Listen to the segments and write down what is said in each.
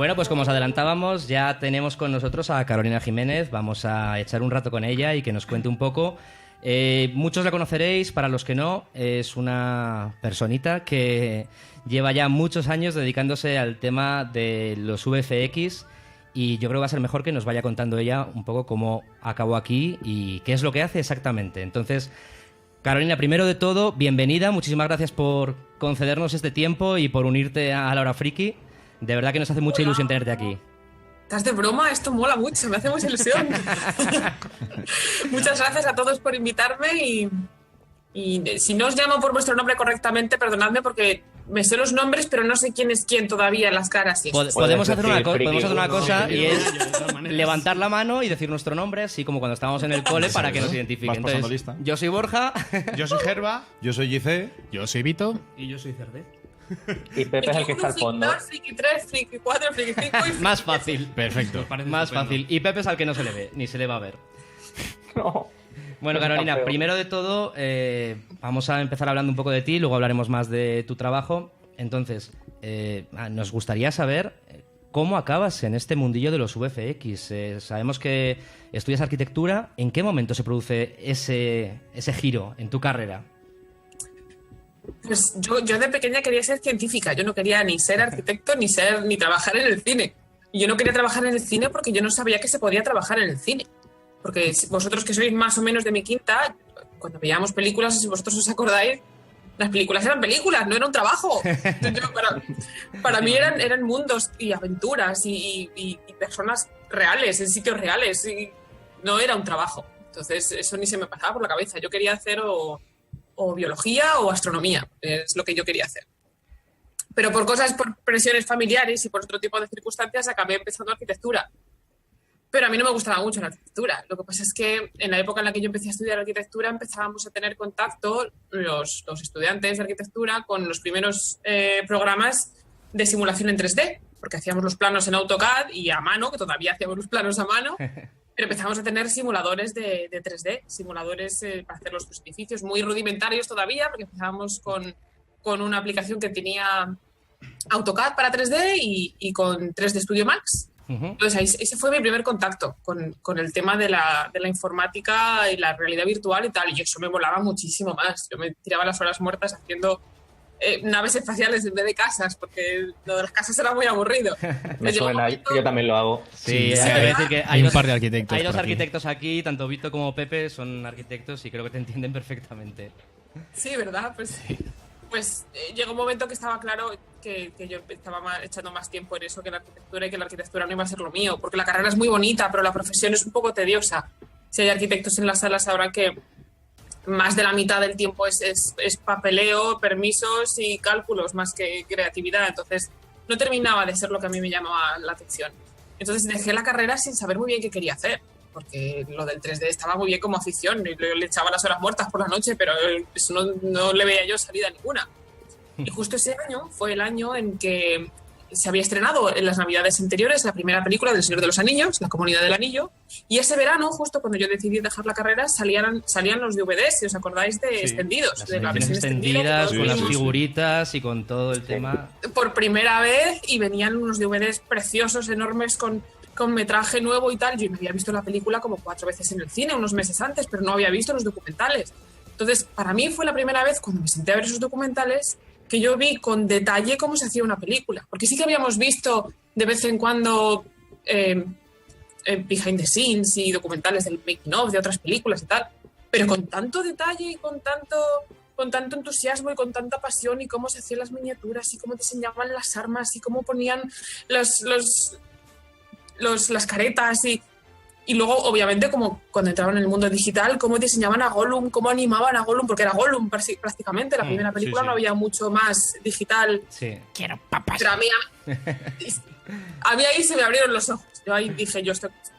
Bueno, pues como os adelantábamos, ya tenemos con nosotros a Carolina Jiménez. Vamos a echar un rato con ella y que nos cuente un poco. Muchos la conoceréis, para los que no, es una personita que lleva ya muchos años dedicándose al tema de los VFX y yo creo que va a ser mejor que nos vaya contando ella un poco cómo acabó aquí y qué es lo que hace exactamente. Entonces, Carolina, primero de todo, bienvenida. Muchísimas gracias por concedernos este tiempo y por unirte a La Hora Friki. De verdad que nos hace mucha ilusión tenerte aquí. ¿Estás de broma? Esto mola mucho, me hace mucha ilusión. Muchas gracias a todos por invitarme y si no os llamo por vuestro nombre correctamente, perdonadme porque me sé los nombres, pero no sé quién es quién todavía en las caras. Podemos hacer una cosa y es levantar la mano y decir nuestro nombre, así como cuando estábamos en el cole, para que nos identifiquen. Entonces, yo soy Borja. Yo soy Gerba. Yo soy Gicé. Yo soy Vito. Y yo soy Cerdé. Y Pepe es el que está al fondo. Friki 3, Friki 4, Friki 5 y Más fácil. Perfecto. Más fácil. Y Pepe es al que no se le ve, ni se le va a ver. No. Bueno, Carolina, primero de todo, vamos a empezar hablando un poco de ti, luego hablaremos más de tu trabajo. Entonces, nos gustaría saber cómo acabas en este mundillo de los VFX. Sabemos que estudias arquitectura. ¿En qué momento se produce ese giro en tu carrera? Pues yo de pequeña quería ser científica. Yo no quería ni ser arquitecto ni trabajar en el cine. Y yo no quería trabajar en el cine porque yo no sabía que se podía trabajar en el cine. Porque vosotros que sois más o menos de mi quinta, cuando veíamos películas, si vosotros os acordáis, las películas eran películas, no era un trabajo. Para mí eran mundos y aventuras y personas reales, en sitios reales. Y no era un trabajo. Entonces eso ni se me pasaba por la cabeza. Yo quería hacer o biología o astronomía, es lo que yo quería hacer. Pero por presiones familiares y por otro tipo de circunstancias acabé empezando arquitectura. Pero a mí no me gustaba mucho la arquitectura. Lo que pasa es que en la época en la que yo empecé a estudiar arquitectura empezábamos a tener contacto los estudiantes de arquitectura con los primeros programas de simulación en 3D, porque hacíamos los planos en AutoCAD y a mano, que todavía hacíamos los planos a mano. Pero empezamos a tener simuladores de 3D, simuladores para hacer los edificios muy rudimentarios todavía, porque empezábamos con una aplicación que tenía AutoCAD para 3D y con 3D Studio Max. Entonces ese fue mi primer contacto con el tema de la informática y la realidad virtual y tal, y eso me molaba muchísimo más. Yo me tiraba las horas muertas haciendo naves espaciales en vez de casas, porque lo de las casas era muy aburrido. Me suena, yo también lo hago. Sí, hay que decir que hay un par de arquitectos. Hay dos arquitectos aquí, tanto Vito como Pepe son arquitectos y creo que te entienden perfectamente. Sí, ¿verdad? Pues llegó un momento que estaba claro que yo estaba echando más tiempo en eso que en la arquitectura y que la arquitectura no iba a ser lo mío, porque la carrera es muy bonita, pero la profesión es un poco tediosa. Si hay arquitectos en las salas sabrán que más de la mitad del tiempo es papeleo, permisos y cálculos más que creatividad. Entonces no terminaba de ser lo que a mí me llamaba la atención. Entonces dejé la carrera sin saber muy bien qué quería hacer, porque lo del 3D estaba muy bien como afición. Yo le echaba las horas muertas por la noche, pero eso no le veía yo salida ninguna. Y justo ese año fue el año en que se había estrenado en las navidades anteriores la primera película del Señor de los Anillos, La Comunidad del Anillo, y ese verano, justo cuando yo decidí dejar la carrera, salían los DVDs, si os acordáis, de extendidos, de la versión extendidas, con las figuritas y con todo el tema. Por primera vez, y venían unos DVDs preciosos, enormes, con metraje nuevo y tal. Yo me había visto la película como 4 veces en el cine, unos meses antes, pero no había visto los documentales. Entonces, para mí fue la primera vez, cuando me senté a ver esos documentales, que yo vi con detalle cómo se hacía una película. Porque sí que habíamos visto de vez en cuando behind the scenes y documentales del making of de otras películas y tal, pero con tanto detalle y con tanto entusiasmo y con tanta pasión, y cómo se hacían las miniaturas y cómo diseñaban las armas y cómo ponían las caretas y luego, obviamente, como cuando entraban en el mundo digital, cómo diseñaban a Gollum, cómo animaban a Gollum, porque era Gollum prácticamente. La primera película no había mucho más digital. Sí. Quiero papas. Pero a mí ahí se me abrieron los ojos. Yo ahí dije,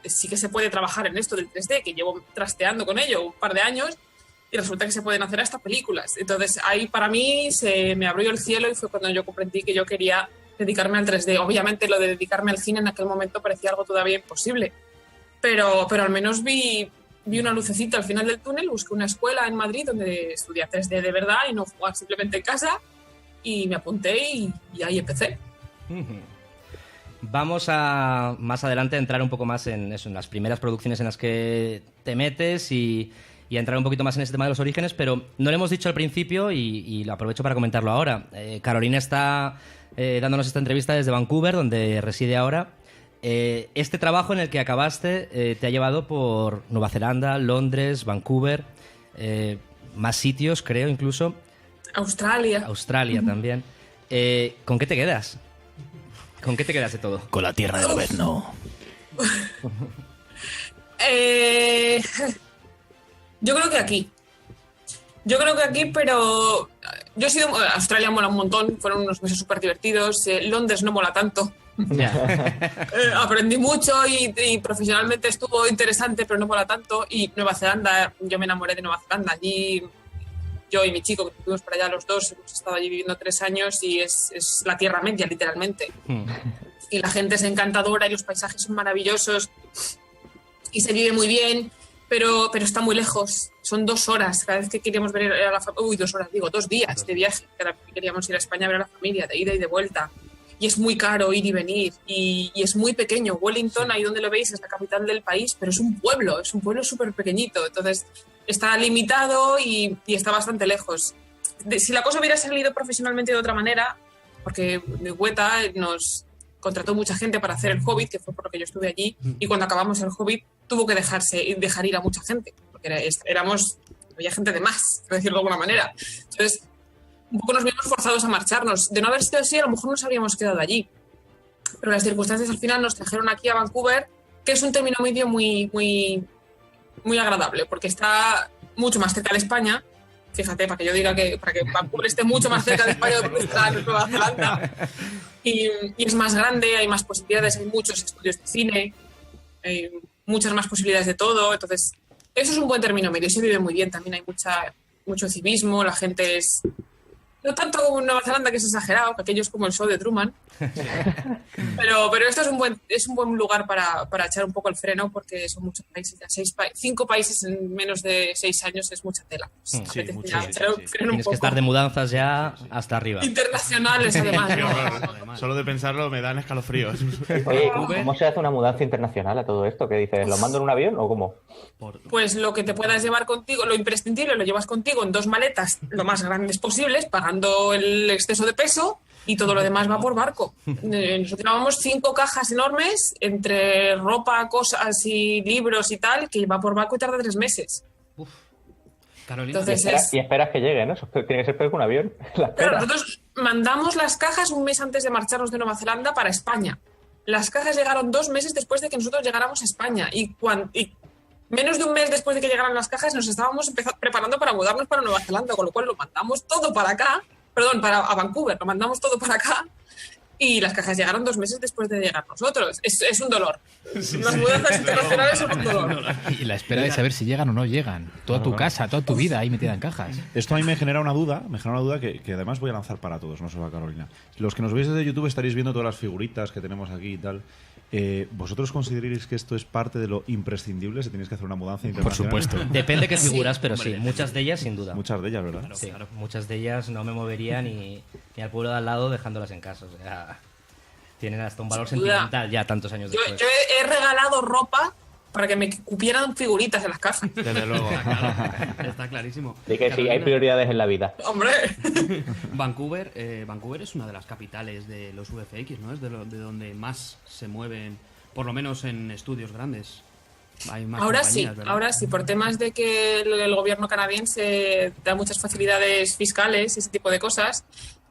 sí que se puede trabajar en esto del 3D, que llevo trasteando con ello un par de años, y resulta que se pueden hacer hasta películas. Entonces, ahí para mí se me abrió el cielo y fue cuando yo comprendí que yo quería dedicarme al 3D. Obviamente lo de dedicarme al cine en aquel momento parecía algo todavía imposible, pero al menos vi una lucecita al final del túnel. Busqué una escuela en Madrid donde estudié 3D de verdad y no jugar simplemente en casa, y me apunté y ahí empecé. vamos a más adelante a entrar un poco más en eso, en las primeras producciones en las que te metes y a entrar un poquito más en ese tema de los orígenes, pero no lo hemos dicho al principio y lo aprovecho para comentarlo ahora. Carolina está dándonos esta entrevista desde Vancouver, donde reside ahora. Este trabajo en el que acabaste te ha llevado por Nueva Zelanda, Londres, Vancouver, más sitios, creo, incluso. Australia también. ¿Con qué te quedas? ¿Con qué te quedas de todo? Con la tierra del Lobezno. Yo creo que aquí. Pero yo he sido... Australia mola un montón, fueron unos meses súper divertidos. Londres no mola tanto. Aprendí mucho y profesionalmente estuvo interesante, pero no mola tanto. Y Nueva Zelanda, yo me enamoré de Nueva Zelanda. Allí yo y mi chico, que fuimos para allá los dos, hemos estado allí viviendo 3 años y es la tierra media, literalmente. Y la gente es encantadora y los paisajes son maravillosos y se vive muy bien. Pero está muy lejos, son 2 horas. Cada vez que queríamos ver a la familia, 2 horas, digo, 2 días de viaje. Queríamos ir a España a ver a la familia, de ida y de vuelta. Y es muy caro ir y venir. Y es muy pequeño. Wellington, ahí donde lo veis, es la capital del país, pero es un pueblo súper pequeñito. Entonces está limitado y está bastante lejos. Si la cosa hubiera salido profesionalmente de otra manera, porque Weta nos contrató mucha gente para hacer el Hobbit, que fue por lo que yo estuve allí, y cuando acabamos el Hobbit tuvo que dejar ir a mucha gente, porque había gente de más, por decirlo de alguna manera. Entonces, un poco nos vimos forzados a marcharnos. De no haber sido así, a lo mejor nos habríamos quedado allí. Pero las circunstancias al final nos trajeron aquí a Vancouver, que es un término medio muy, muy, muy agradable, porque está mucho más cerca de España. Fíjate, para que Vancouver esté mucho más cerca de España de está en Nueva Zelanda. Y es más grande, hay más posibilidades, hay muchos estudios de cine, hay muchas más posibilidades de todo. Entonces, eso es un buen término medio. Se vive muy bien, también hay mucho civismo, la gente es... No tanto como en Nueva Zelanda, que es exagerado, que aquello es como el show de Truman. Pero esto es un buen lugar para echar un poco el freno, porque son muchos países. 5 países en menos de 6 años es mucha tela. Sí, mucho. Tienes que estar de mudanzas ya hasta arriba. Internacionales, además. ¿no? Solo de pensarlo me dan escalofríos. Oye, ¿cómo se hace una mudanza internacional a todo esto? ¿Qué dices? ¿Lo mando en un avión o cómo? Pues lo que te puedas llevar contigo, lo imprescindible, lo llevas contigo en 2 maletas lo más grandes posibles, pagando el exceso de peso, y todo lo demás va por barco. Nosotros llevamos 5 cajas enormes entre ropa, cosas y libros y tal, que va por barco y tarda 3 meses. Carolina. Entonces y esperas que llegue, ¿no? Eso tiene que ser peor que un avión. Claro, nosotros mandamos las cajas un mes antes de marcharnos de Nueva Zelanda para España. Las cajas llegaron 2 meses después de que nosotros llegáramos a España. Y menos de un mes después de que llegaran las cajas nos estábamos preparando para mudarnos para Nueva Zelanda, con lo cual lo mandamos todo para acá. A Vancouver, lo mandamos todo para acá y las cajas llegaron 2 meses después de llegar nosotros. Es un dolor. Las mudanzas internacionales son un dolor. Y la espera de saber si llegan o no llegan. Toda tu casa, toda tu vida ahí metida en cajas. Esto a mí me genera una duda que además voy a lanzar para todos, no solo a Carolina. Los que nos veis desde YouTube estaréis viendo todas las figuritas que tenemos aquí y tal. ¿Vosotros consideráis que esto es parte de lo imprescindible si tenéis que hacer una mudanza internacional? Por supuesto. Depende qué figuras, pero sí, muchas de ellas sin duda. Muchas de ellas, ¿verdad? Sí, muchas de ellas no me movería ni al pueblo de al lado dejándolas en casa. O sea, tienen hasta un valor sentimental ya tantos años después. Yo he regalado ropa para que me cupieran figuritas en las cajas. Desde luego. Está clarísimo. De que sí, hay prioridades en la vida. ¡Hombre! Vancouver es una de las capitales de los VFX, ¿no? Es de donde más se mueven, por lo menos en estudios grandes. Hay más ahora compañías, sí, por temas de que el gobierno canadiense da muchas facilidades fiscales y ese tipo de cosas.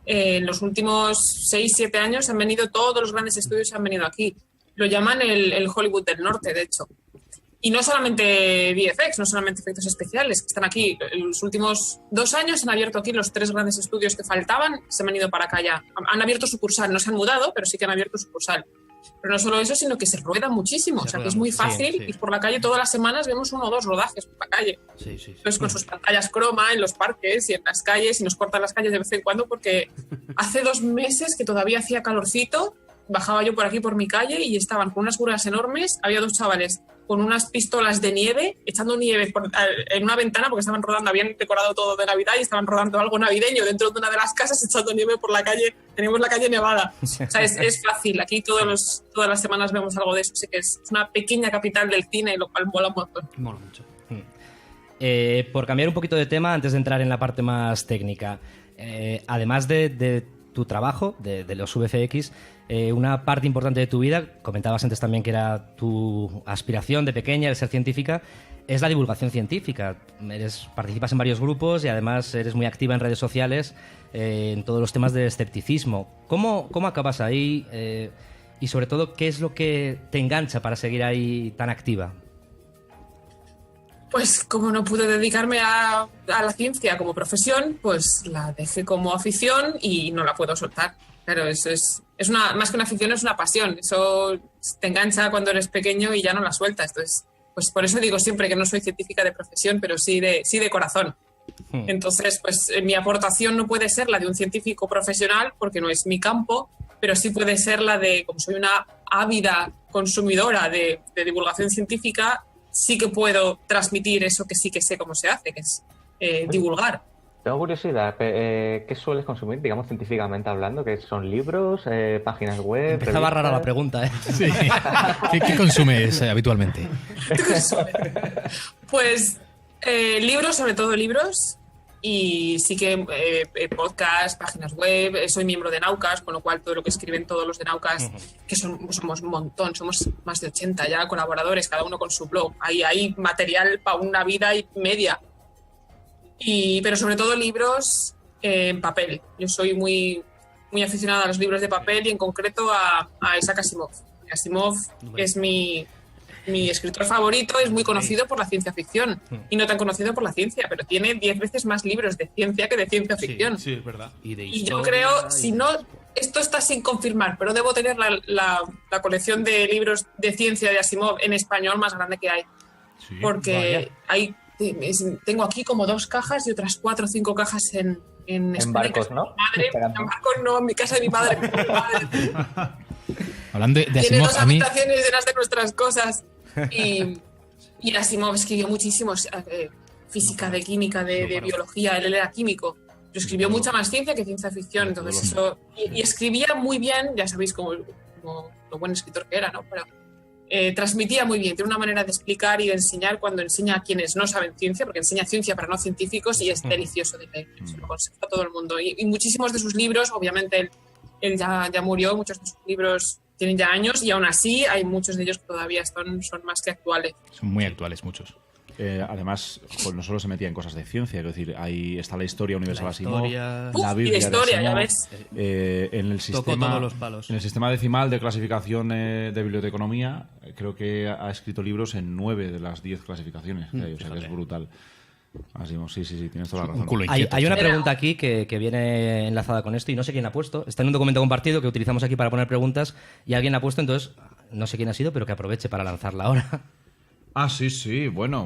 En los últimos 6-7 años todos los grandes estudios han venido aquí. Lo llaman el Hollywood del Norte, de hecho. Y no solamente VFX, no solamente efectos especiales, que están aquí. En los últimos 2 años han abierto aquí los 3 grandes estudios que faltaban, se han venido para acá ya. Han abierto sucursal, no se han mudado, pero sí que han abierto sucursal. Pero no solo eso, sino que se rueda muchísimo. O sea, que es muy fácil ir por la calle todas las semanas, vemos 1 o 2 rodajes por la calle. Sí. Entonces, con sus pantallas croma en los parques y en las calles, y nos cortan las calles de vez en cuando, porque hace 2 meses que todavía hacía calorcito, bajaba yo por aquí por mi calle y estaban con unas grúas enormes, había 2 chavales con unas pistolas de nieve, echando nieve en una ventana, porque estaban rodando, habían decorado todo de Navidad y estaban rodando algo navideño dentro de una de las casas, echando nieve por la calle. Teníamos la calle nevada. O sea, es fácil. Aquí todas las semanas vemos algo de eso. Así que es una pequeña capital del cine, lo cual mola un montón. Mola mucho. Por cambiar un poquito de tema, antes de entrar en la parte más técnica, además de tu trabajo, de los VFX, una parte importante de tu vida, comentabas antes también que era tu aspiración de pequeña, el ser científica, es la divulgación científica. Participas en varios grupos y además eres muy activa en redes sociales en todos los temas de escepticismo. ¿Cómo acabas ahí? Y sobre todo, ¿qué es lo que te engancha para seguir ahí tan activa? Pues como no pude dedicarme a la ciencia como profesión, pues la dejé como afición y no la puedo soltar. Pero eso es más que una afición, es una pasión. Eso te engancha cuando eres pequeño y ya no la sueltas. Entonces, pues por eso digo siempre que no soy científica de profesión, pero sí de corazón. Entonces, pues mi aportación no puede ser la de un científico profesional porque no es mi campo, pero sí puede ser la de, como soy una ávida consumidora de divulgación científica, sí que puedo transmitir eso que sí que sé cómo se hace, que es divulgar. Tengo curiosidad, ¿qué sueles consumir, digamos, científicamente hablando? ¿Qué son libros, páginas web? Empezaba revistas? rara la pregunta, ¿eh? Sí. ¿Qué consumes habitualmente? Pues libros, sobre todo libros, y sí que podcast, páginas web. Soy miembro de Naucas, con lo cual todo lo que escriben todos los de Naucas, que somos un montón, somos más de 80 ya colaboradores, cada uno con su blog. Hay material para una vida y media. Pero sobre todo libros en papel. Yo soy muy, muy aficionada a los libros de papel y en concreto a Isaac Asimov. Asimov es mi escritor favorito, es muy conocido por la ciencia ficción y no tan conocido por la ciencia, pero tiene 10 veces más libros de ciencia que de ciencia ficción. Sí, es verdad. Y yo creo, si no, esto está sin confirmar, pero debo tener la colección de libros de ciencia de Asimov en español más grande que hay. Sí, porque tengo aquí como 2 cajas y otras 4 o 5 cajas en España, barcos, ¿no? En barcos no, en mi casa de mi padre. Hablando de Tiene Asimov, 2 a mí... habitaciones llenas de nuestras cosas. Y Asimov escribió muchísimo física, de química, de biología. Él era químico. Pero escribió mucha más ciencia que ciencia ficción. Entonces eso... Y escribía muy bien, ya sabéis como lo buen escritor que era, ¿no? Pero transmitía muy bien, tiene una manera de explicar y de enseñar cuando enseña a quienes no saben ciencia, porque enseña ciencia para no científicos y es delicioso de leer. Eso lo aconsejo a todo el mundo. Y muchísimos de sus libros, obviamente él ya murió, muchos de sus libros tienen ya años y aún así hay muchos de ellos que todavía son más que actuales. Son muy actuales muchos. Además, no solo se metía en cosas de ciencia, es decir, ahí está la historia universal Asimov, historia... la y Biblia de historia, de ya Asimov, ves. en el Tocó sistema, todos los palos. en el sistema decimal de clasificación de biblioteconomía, creo que ha escrito libros en 9 de las 10 clasificaciones que hay, o sea que es brutal. Asimov, sí, tienes toda la razón. Un culo Hay inquieto. una pregunta aquí que viene enlazada con esto y no sé quién la ha puesto. Está en un documento compartido que utilizamos aquí para poner preguntas y alguien la ha puesto, entonces no sé quién ha sido, pero que aproveche para lanzarla ahora. Ah, sí, bueno.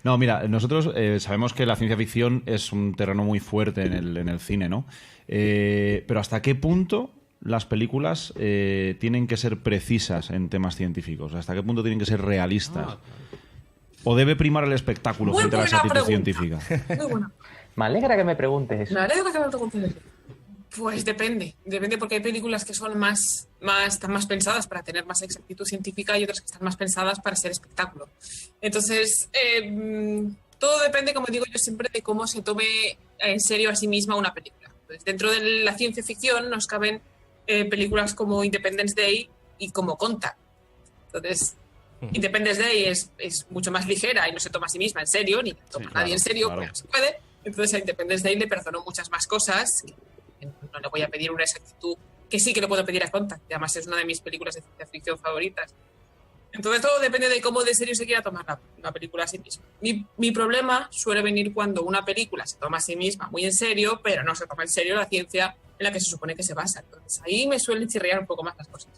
No, mira, nosotros sabemos que la ciencia ficción es un terreno muy fuerte en el cine, ¿no? Pero ¿hasta qué punto las películas tienen que ser precisas en temas científicos? ¿Hasta qué punto tienen que ser realistas? ¿O debe primar el espectáculo Muy frente a la buena exactitud pregunta. científica? Muy bueno. Me alegra que me preguntes. Me alegra que me preguntes. Pues depende porque hay películas que son están más pensadas para tener más exactitud científica y otras que están más pensadas para ser espectáculo. Entonces, todo depende, como digo yo siempre, de cómo se tome en serio a sí misma una película. Entonces, dentro de la ciencia ficción nos caben películas como Independence Day y como Contact. Entonces, Independence Day es mucho más ligera y no se toma a sí misma en serio, ni toma a nadie en serio, claro. porque no se puede. Entonces, a Independence Day le perdono muchas más cosas. No le voy a pedir una exactitud que sí que le puedo pedir a Contact, y además es una de mis películas de ciencia ficción favoritas. Entonces todo depende de cómo de serio se quiera tomar la película a sí misma. Mi problema suele venir cuando una película se toma a sí misma muy en serio, pero no se toma en serio la ciencia en la que se supone que se basa. Entonces ahí me suelen chirriar un poco más las cosas.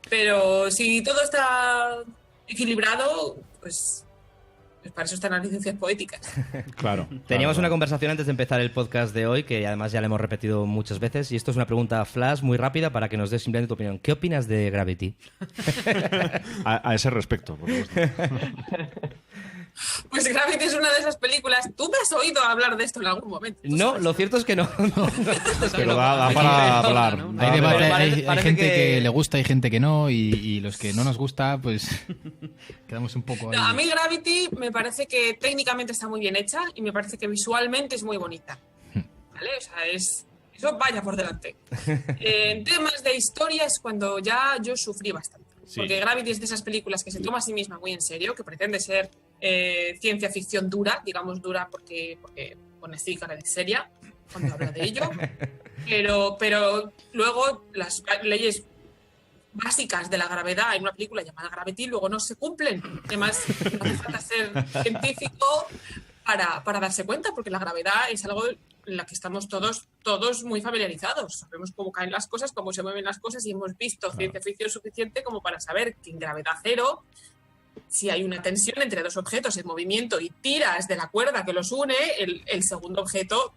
Pero si todo está equilibrado, pues Pues para eso están las licencias poéticas. Claro. Teníamos claro. una conversación antes de empezar el podcast de hoy, que además ya le hemos repetido muchas veces, y esto es una pregunta flash muy rápida para que nos des simplemente tu opinión. ¿Qué opinas de Gravity? A ese respecto, por supuesto. Pues Gravity es una de esas películas. ¿Tú me has oído hablar de esto en algún momento? ¿Tú No, sabes? lo cierto es que no. Pero da para hablar. ¿no? Da Hay de- debate, parece- hay parece gente que- que... le gusta, hay gente que no, y los que no nos gusta, pues quedamos un poco ahí. No, a mí Gravity me parece que técnicamente está muy bien hecha y me parece que visualmente es muy bonita. ¿Vale? O sea, eso vaya por delante. En temas de historia es cuando ya yo sufrí bastante. Sí. Porque Gravity es de esas películas que se toma a sí misma muy en serio, que pretende ser ciencia ficción dura, digamos dura porque pone así cara de seria cuando habla de ello. Pero luego las leyes básicas de la gravedad en una película llamada Gravity luego no se cumplen. Además, no hace falta ser científico para darse cuenta, porque la gravedad es algo en la que estamos todos muy familiarizados. Sabemos cómo caen las cosas, cómo se mueven las cosas y hemos visto ciencia ficción suficiente como para saber que en gravedad cero, si hay una tensión entre dos objetos en movimiento y tiras de la cuerda que los une, el segundo objeto,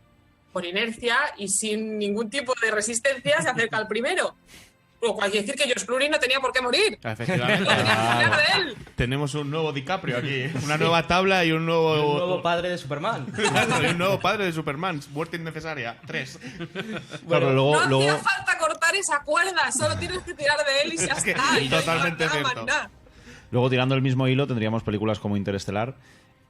por inercia y sin ningún tipo de resistencia, se acerca al primero. Lo cual quiere decir que George Clooney no tenía por qué morir. Efectivamente. No tenía que hablar de él. Tenemos un nuevo DiCaprio aquí. Una nueva tabla y un El nuevo... nuevo padre de Superman. y un nuevo padre de Superman. Muerte innecesaria. 3. Claro, No luego, hacía falta cortar esa cuerda, solo tienes que tirar de él y ya que está. Y no hay totalmente nada más cierto. nada. luego, tirando el mismo hilo, tendríamos películas como Interestelar,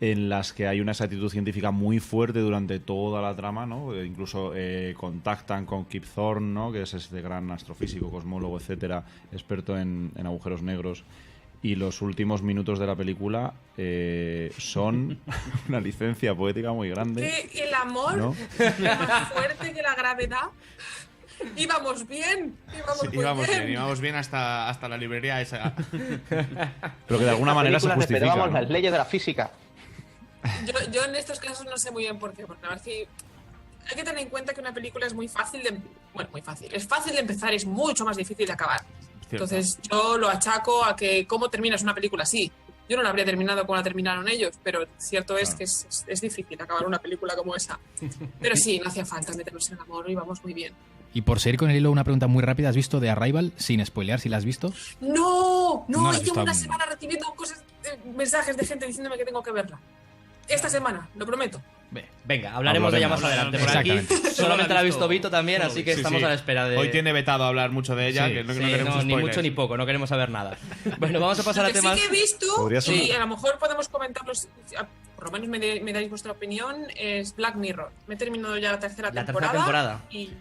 en las que hay una exactitud científica muy fuerte durante toda la trama, ¿no? Incluso contactan con Kip Thorne, ¿no? Que es este gran astrofísico, cosmólogo, etcétera, experto en agujeros negros. Y los últimos minutos de la película son una licencia poética muy grande. Que el amor ¿No? es más fuerte que la gravedad. Íbamos bien, íbamos muy Íbamos bien hasta la librería esa. Pero que de alguna manera se Películas justifica. respetábamos ¿no? las leyes de la física. Yo en estos casos no sé muy bien por qué, porque a ver si hay que tener en cuenta que una película es muy fácil de... Bueno, muy fácil. Es fácil de empezar, es mucho más difícil de acabar. Entonces yo lo achaco a que cómo terminas una película así. Yo no la habría terminado como la terminaron ellos, pero cierto es que es difícil acabar una película como esa. Pero sí, no hacía falta meternos en el amor, íbamos muy bien. Y por seguir con el hilo, una pregunta muy rápida. ¿Has visto The Arrival? Sin spoilear, si la has visto. No, No la has llevo visto una aún. semana recibiendo cosas, mensajes de gente diciéndome que tengo que verla. Esta semana, lo prometo. Venga, hablaremos de ella más Hablaremos. adelante. Por aquí Exactamente. solamente la ha visto Vito también, así que Sí, estamos sí. a la espera de... Hoy tiene vetado hablar mucho de ella, Sí. que no Sí, queremos no, ni spoilers. mucho ni poco, no queremos saber nada. Bueno, vamos a pasar Lo a que temas... sí que he visto, Podría ser y un- a lo mejor podemos comentarlos, por lo menos me dais vuestra opinión, es Black Mirror. Me he terminado ya la tercera temporada. Y Yo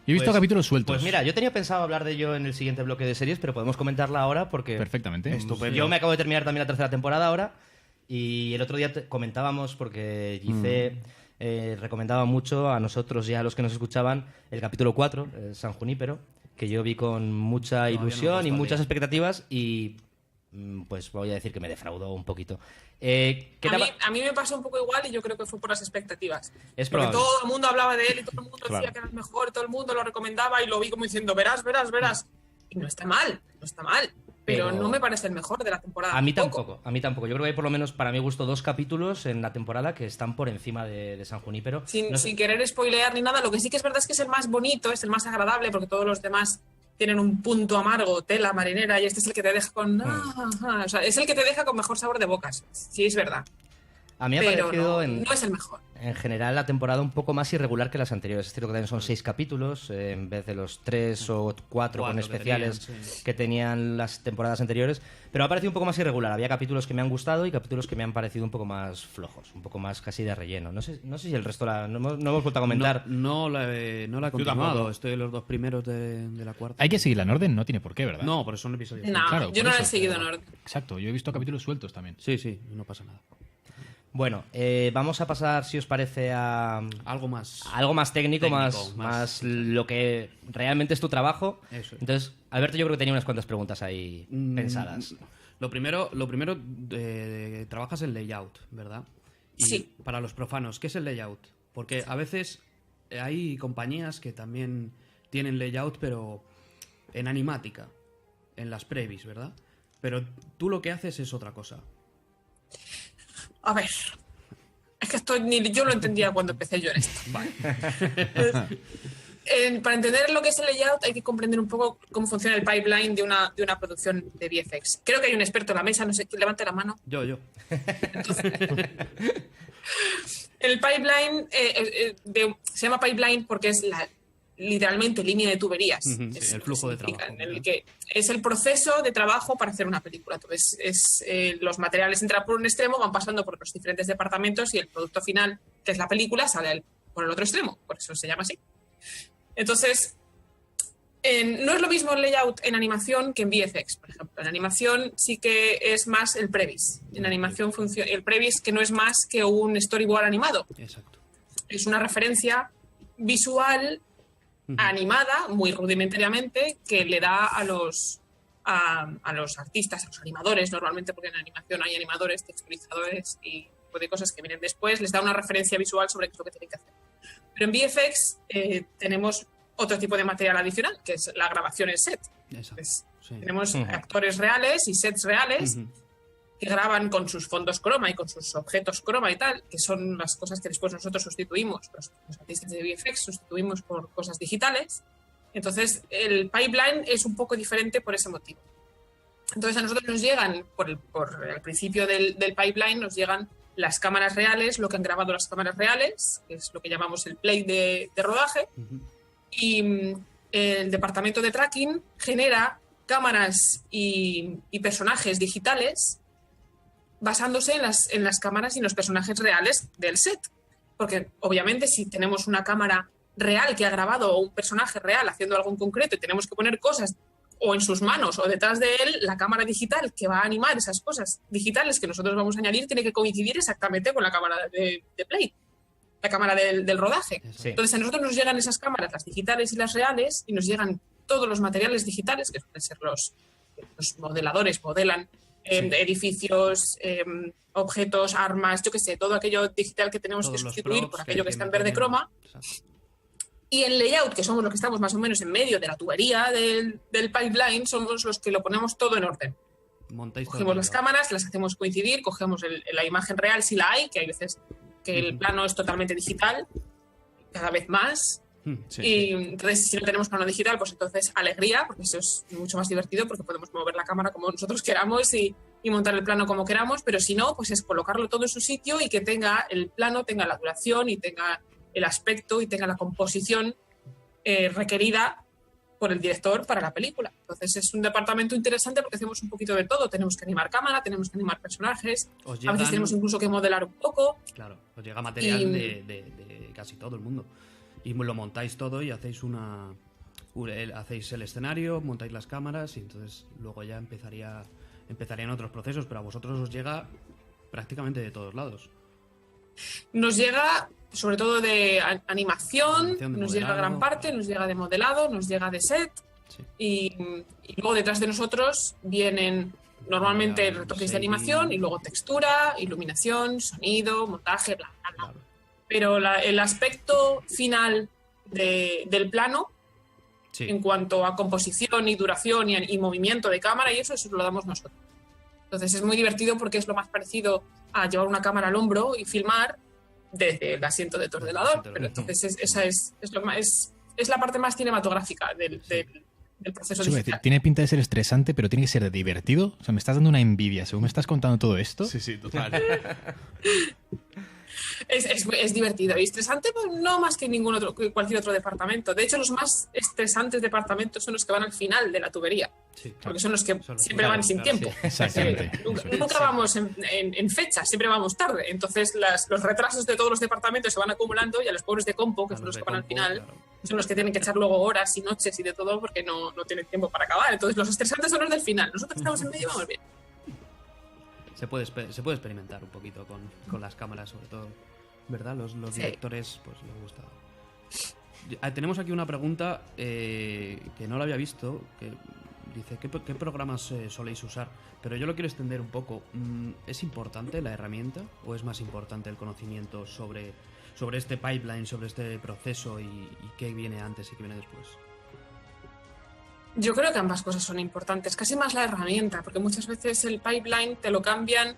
he visto Pues- capítulos sueltos. Pues mira, yo tenía pensado hablar de ello en el siguiente bloque de series, pero podemos comentarla ahora porque... Perfectamente. Estupendo. Yo me acabo de terminar también la tercera temporada ahora y el otro día comentábamos porque Gise recomendaba mucho a nosotros y a los que nos escuchaban el capítulo 4, San Junípero, que yo vi con mucha Todavía no ilusión lo he y visto, muchas Alex. expectativas y pues voy a decir que me defraudó un poquito. ¿Qué tal? a mí me pasó un poco igual y yo creo que fue por las expectativas. Es Porque probable. todo el mundo hablaba de él y todo el mundo decía Claro. que era el mejor, todo el mundo lo recomendaba y lo vi como diciendo, verás. Y no está mal, pero no me parece el mejor de la temporada. A mí tampoco. Yo creo que hay por lo menos, para mi gusto, 2 capítulos en la temporada que están por encima de San Junípero. Sin, No sé- sin querer spoilear ni nada, lo que sí que es verdad es que es el más bonito, es el más agradable, porque todos los demás tienen un punto amargo, tela marinera, y este es el que te deja con... o sea, es el que te deja con mejor sabor de bocas. Sí, es verdad. A mí me ha Pero parecido no es el mejor. en general la temporada un poco más irregular que las anteriores. Es cierto que también son 6 capítulos en vez de los 3 o 4 con que especiales tenían, sí. que tenían las temporadas anteriores. Pero me ha parecido un poco más irregular. Había capítulos que me han gustado y capítulos que me han parecido un poco más flojos, un poco más casi de relleno. No sé si el resto no hemos vuelto a comentar. No la he continuado. tampoco. Estoy en los 2 primeros de la cuarta. Hay que seguirla en orden, no tiene por qué, ¿verdad? No, pero son episodios. No, claro, yo por no lo he eso, seguido en pero- orden. Exacto, yo he visto capítulos sueltos también. Sí, no pasa nada. Bueno, vamos a pasar, si os parece, a Algo más. algo más técnico, Técnico, más lo que realmente es tu trabajo. Eso es. Entonces, Alberto, yo creo que tenía unas cuantas preguntas ahí pensadas. Lo primero trabajas en layout, ¿verdad? Y Sí. para los profanos, ¿qué es el layout? Porque a veces hay compañías que también tienen layout, pero en animática, en las previs, ¿verdad? Pero tú lo que haces es otra cosa. a ver, es que esto ni yo lo entendía cuando empecé yo en esto. Para entender lo que es el layout hay que comprender un poco cómo funciona el pipeline de una producción de VFX. Creo que hay un experto en la mesa, no sé, levante la mano. Yo. Entonces, el pipeline se llama pipeline porque es literalmente línea de tuberías. Ujú, Es sí, el lo flujo que de significa, trabajo. en el que es el proceso de trabajo para hacer una película. Entonces, los materiales entran por un extremo, van pasando por los diferentes departamentos y el producto final, que es la película, sale por el otro extremo. Por eso se llama así. Entonces, no es lo mismo el layout en animación que en VFX, por ejemplo. En animación sí que es más el previs. En animación funciona el previs, que no es más que un storyboard animado. Exacto. Es una referencia visual animada, muy rudimentariamente, que le da a los artistas, a los animadores, normalmente, porque en animación hay animadores, texturizadores y tipo de cosas que vienen después, les da una referencia visual sobre qué es lo que tienen que hacer. Pero en VFX tenemos otro tipo de material adicional, que es la grabación en set. Exacto. Pues, Sí. tenemos actores reales y sets reales que graban con sus fondos croma y con sus objetos croma y tal, que son las cosas que después nosotros sustituimos, los artistas de VFX sustituimos por cosas digitales. Entonces, el pipeline es un poco diferente por ese motivo. Entonces, a nosotros nos llegan, por el principio del pipeline, nos llegan las cámaras reales, lo que han grabado las cámaras reales, que es lo que llamamos el plate de rodaje, y el departamento de tracking genera cámaras y personajes digitales basándose en las cámaras y en los personajes reales del set. Porque obviamente si tenemos una cámara real que ha grabado o un personaje real haciendo algo en concreto y tenemos que poner cosas o en sus manos o detrás de él, la cámara digital que va a animar esas cosas digitales que nosotros vamos a añadir tiene que coincidir exactamente con la cámara de play, la cámara del rodaje. Sí. Entonces a nosotros nos llegan esas cámaras, las digitales y las reales, y nos llegan todos los materiales digitales, que suelen ser los modeladores, modelan edificios, objetos, armas, yo qué sé, todo aquello digital que tenemos Todos que los sustituir props por aquello que está en meter verde croma. Exacto. Y en layout, que somos los que estamos más o menos en medio de la tubería del pipeline, somos los que lo ponemos todo en orden. Montáis todo Cogemos el las layout. cámaras, las hacemos coincidir, cogemos la imagen real si la hay, que hay veces que el plano es totalmente digital, cada vez más. Y entonces, si no tenemos plano digital, pues entonces alegría, porque eso es mucho más divertido, porque podemos mover la cámara como nosotros queramos y montar el plano como queramos, pero si no, pues es colocarlo todo en su sitio y que tenga el plano, tenga la duración y tenga el aspecto y tenga la composición requerida por el director para la película. Entonces es un departamento interesante porque hacemos un poquito de todo. Tenemos que animar cámara, tenemos que animar personajes, Os a veces llegan- tenemos incluso que modelar un poco. Claro, os llega material Y- de casi todo el mundo. Y lo montáis todo y hacéis hacéis el escenario, montáis las cámaras y entonces luego ya empezarían otros procesos, pero a vosotros os llega prácticamente de todos lados. Nos llega sobre todo de animación, Animación, de nos llega modelado. gran parte, nos llega de modelado, nos llega de set. Sí. Y luego detrás de nosotros vienen normalmente Ya, retoques de shading. animación y luego textura, iluminación, sonido, montaje, bla, bla, bla. Claro. Pero el aspecto final del plano, Sí. en cuanto a composición y duración y movimiento de cámara y eso lo damos nosotros. Entonces es muy divertido porque es lo más parecido a llevar una cámara al hombro y filmar desde el asiento de tu ordenador. Pero entonces esa es la parte más cinematográfica del proceso Eso iba a decir, digital. tiene pinta de ser estresante, pero tiene que ser divertido. O sea, me estás dando una envidia. Según me estás contando todo esto, Sí, sí, total. Es divertido y estresante, pues no más que cualquier otro departamento. De hecho, los más estresantes departamentos son los que van al final de la tubería, Sí. porque son los que Son los siempre que- van sin claro, tiempo. sí. exactamente. Nunca vamos en fecha, siempre vamos tarde. Entonces, los retrasos de todos los departamentos se van acumulando y a los pobres de compo, que A son los los de que van al compo, final, claro. son los que tienen que echar luego horas y noches y de todo porque no tienen tiempo para acabar. Entonces, los estresantes son los del final. Nosotros estamos en medio y vamos bien. Se puede experimentar un poquito con las cámaras, sobre todo. ¿Verdad? Los Sí. directores, pues les gusta. Tenemos aquí una pregunta que no la había visto, que dice, ¿qué programas soléis usar? Pero yo lo quiero extender un poco. ¿Es importante la herramienta o es más importante el conocimiento sobre este pipeline, sobre este proceso y qué viene antes y qué viene después? Yo creo que ambas cosas son importantes, casi más la herramienta, porque muchas veces el pipeline te lo cambian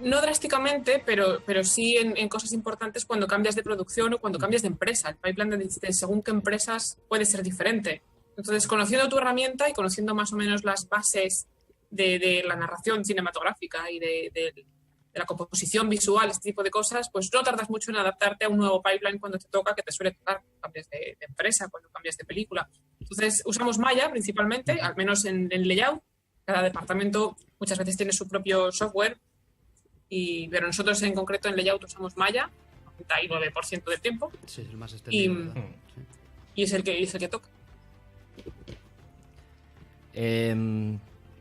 No drásticamente, pero sí en cosas importantes cuando cambias de producción o cuando cambias de empresa. El pipeline de según qué empresas puede ser diferente. Entonces, conociendo tu herramienta y conociendo más o menos las bases de la narración cinematográfica y de la composición visual, este tipo de cosas, pues no tardas mucho en adaptarte a un nuevo pipeline cuando te toca, que te suele tocar cuando cambias de empresa, cuando cambias de película. Entonces, usamos Maya principalmente, al menos en layout. Cada departamento muchas veces tiene su propio software, pero nosotros en concreto en layout usamos Maya, 99% del tiempo, Sí, es el más extendido. ¿verdad? Sí. y es el que toca.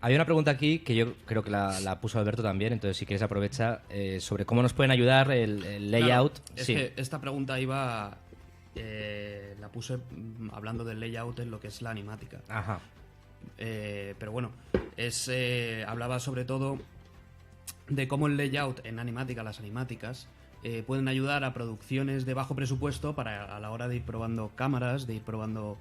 Hay una pregunta aquí que yo creo que la puso Alberto también, entonces si quieres aprovecha, sobre cómo nos pueden ayudar el layout. Claro, es Sí. que esta pregunta iba... la puse hablando del layout en lo que es la animática. Ajá. Pero bueno, hablaba sobre todo de cómo el layout en animática, las animáticas, pueden ayudar a producciones de bajo presupuesto para a la hora de ir probando cámaras, de ir probando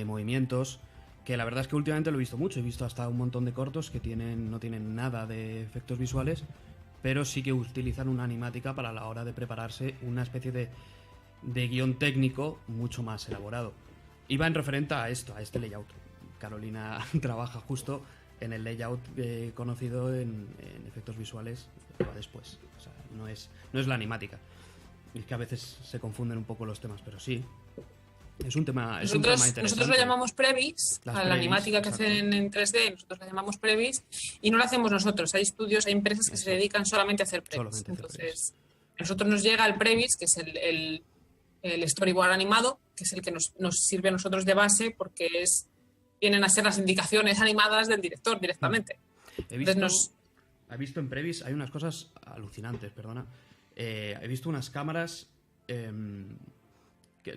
movimientos, que la verdad es que últimamente lo he visto mucho, he visto hasta un montón de cortos que no tienen nada de efectos visuales, pero sí que utilizan una animática para la hora de prepararse una especie de guión técnico mucho más elaborado. Iba en referente a esto, a este layout. Carolina trabaja justo en el layout conocido en efectos visuales, pero después. O sea, no es la animática. Y es que a veces se confunden un poco los temas, pero sí. Es un tema interesante. Nosotros lo llamamos previs, Las a la previs, animática que exacto. hacen en 3D, nosotros la llamamos previs, y no la hacemos nosotros. Hay estudios, hay empresas que se dedican solamente a hacer previs. Solamente a hacer Entonces, a nosotros nos llega el previs, que es el storyboard animado, que es el que nos sirve a nosotros de base, porque vienen a ser las indicaciones animadas del director directamente. He visto, Entonces he visto en Previs, hay unas cosas alucinantes, perdona. He visto unas cámaras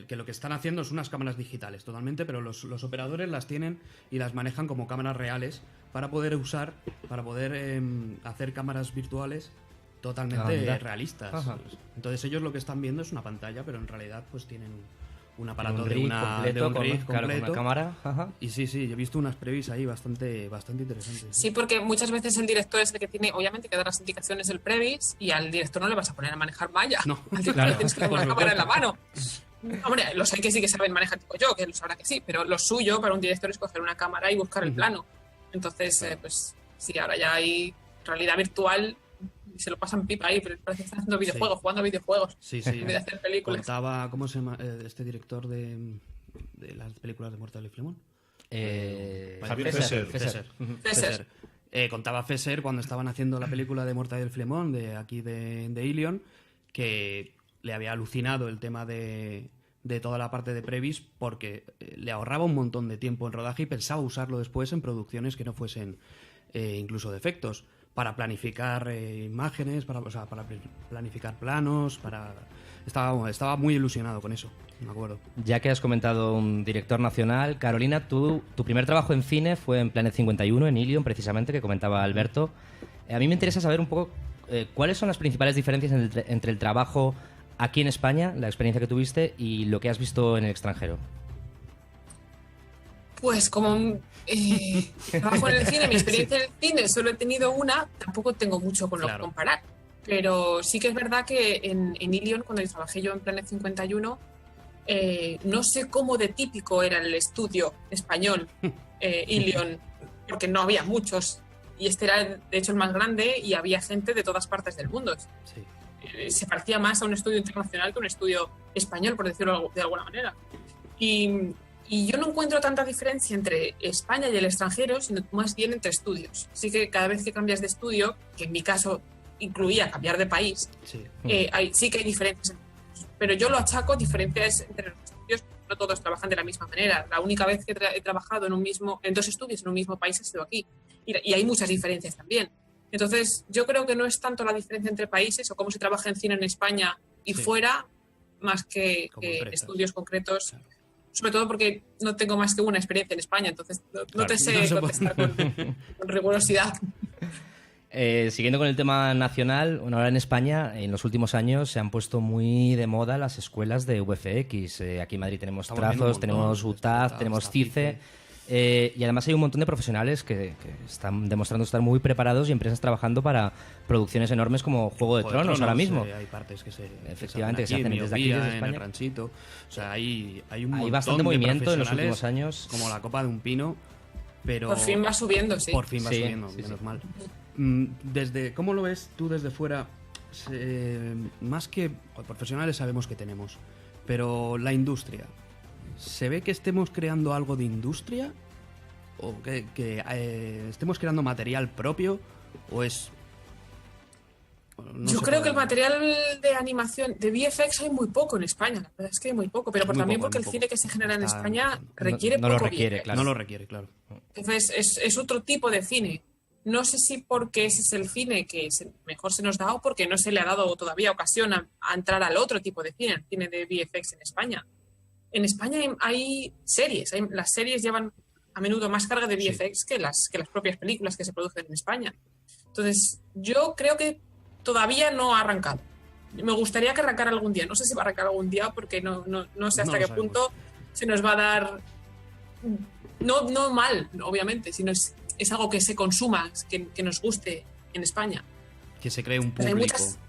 que lo que están haciendo es unas cámaras digitales totalmente, pero los operadores las tienen y las manejan como cámaras reales para poder hacer cámaras virtuales totalmente Anda. realistas. Ajá. Entonces ellos lo que están viendo es una pantalla, pero en realidad pues tienen un aparato Un de rig un completo, rig claro, con completo. una cámara. Ajá. Y sí, yo he visto unas previs ahí bastante interesantes. sí, porque muchas veces el director es el que tiene, obviamente, que dar las indicaciones del previs, y al director no le vas a poner a manejar Maya. No, Al director claro, le tienes que dar por una cámara en la supuesto. mano. Hombre, los hay que sí que saben manejar, tipo yo, que lo sabrá que sí, pero lo suyo para un director es coger una cámara y buscar el plano. Entonces, pues sí, ahora ya hay realidad virtual y se lo pasan pipa ahí, pero parece que están haciendo videojuegos, jugando a videojuegos, Sí. en vez de hacer películas. Contaba, ¿cómo se llama este director de las películas de Mortal y Filemón? Javier Fesser. Fesser. Fesser. Contaba Fesser cuando estaban haciendo la película de Mortal y Filemón de aquí de Ilion, que le había alucinado el tema de toda la parte de Previs porque le ahorraba un montón de tiempo en rodaje y pensaba usarlo después en producciones que no fuesen incluso de efectos, para planificar imágenes, para planificar planos, estaba muy ilusionado con eso, me acuerdo. Ya que has comentado un director nacional, Carolina, tu primer trabajo en cine fue en Planet 51, en Ilion, precisamente, que comentaba Alberto. A mí me interesa saber un poco cuáles son las principales diferencias entre el trabajo aquí en España, la experiencia que tuviste, y lo que has visto en el extranjero. Pues como trabajo en el cine, mi experiencia en el cine solo he tenido una, tampoco tengo mucho con lo que Claro. comparar. Pero sí que es verdad que en Ilion, cuando trabajé yo en Planet 51, no sé cómo de típico era el estudio español Ilion, porque no había muchos. Y este era, de hecho, el más grande y había gente de todas partes del mundo. Sí. Se parecía más a un estudio internacional que un estudio español, por decirlo de alguna manera. Y yo no encuentro tanta diferencia entre España y el extranjero, sino más bien entre estudios. Así que cada vez que cambias de estudio, que en mi caso incluía cambiar de país, Sí. sí que hay diferencias. Pero yo lo achaco diferencias entre los estudios, no todos trabajan de la misma manera. La única vez que he trabajado en dos estudios en un mismo país ha sido aquí. Y hay muchas diferencias también. Entonces, yo creo que no es tanto la diferencia entre países o cómo se trabaja en cine en España y Sí. fuera, más que Como empresas. estudios concretos. Claro. Sobre todo porque no tengo más que una experiencia en España, entonces no Claro. te sé No se puede. contestar con rigurosidad. Siguiendo con el tema nacional, bueno, ahora en España, en los últimos años, se han puesto muy de moda las escuelas de VFX. Aquí en Madrid tenemos Estamos viendo un Trazos, montón. tenemos UTAD, Está tenemos CICE. CICE. Y además hay un montón de profesionales que están demostrando estar muy preparados y empresas trabajando para producciones enormes como Juego de Tronos ahora mismo. Hay partes que se Efectivamente, que se hacen en desde aquí, Miopía, desde en España. el Ranchito. O sea, hay un Hay montón bastante de movimiento en los profesionales últimos años. como la copa de un pino, pero Por fin va subiendo, sí. Por fin va Sí, subiendo, sí, menos sí. mal. ¿Cómo lo ves tú desde fuera? Más que profesionales sabemos que tenemos, pero la industria, ¿se ve que estemos creando algo de industria? ¿O que estemos creando material propio? ¿O es...? No Yo sé creo cómo- que el material de animación, de VFX hay muy poco en España, la verdad es que hay muy poco, pero Muy también poco, porque muy el cine poco. que se genera en Está- España requiere no lo poco requiere, VFX. claro. No lo requiere, claro. Entonces es otro tipo de cine. No sé si porque ese es el cine que mejor se nos da o porque no se le ha dado todavía ocasión a entrar al otro tipo de cine, el cine de VFX en España. En España hay series, las series llevan a menudo más carga de VFX que las propias películas que se producen en España. Entonces yo creo que todavía no ha arrancado. Me gustaría que arrancara algún día. No sé si va a arrancar algún día porque no sé hasta No lo qué sabemos. punto se nos va a dar... No mal, obviamente, sino es algo que se consuma, que nos guste en España. Que se cree un Pero hay público muchas-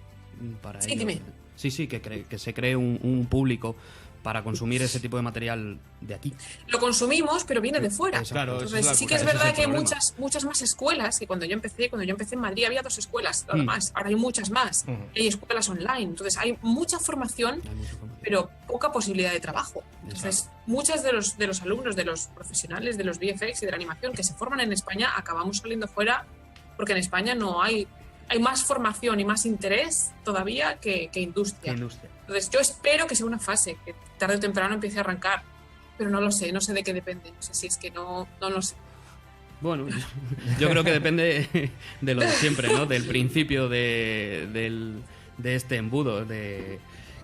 para Sí, ello. dime. Sí, que se cree un público para consumir ese tipo de material de aquí. Lo consumimos, pero viene de fuera. Exacto. Claro, esa Entonces es la sí cosa, que es ese es verdad el que hay problema. muchas más escuelas que cuando yo empecé en Madrid había 2 escuelas, nada más. Ahora hay muchas más. Hay escuelas online. Entonces hay mucha formación, Hay mucha información. pero poca posibilidad de trabajo. Entonces, muchos de los alumnos, de los profesionales de los VFX y de la animación que se forman en España, acabamos saliendo fuera porque en España no hay más formación y más interés todavía que industria. Entonces, yo espero que sea una fase, que tarde o temprano empiece a arrancar, pero no lo sé, no sé de qué depende. No sé si es que no lo sé. Bueno, yo creo que depende de lo de siempre, ¿no? Del principio de este embudo, de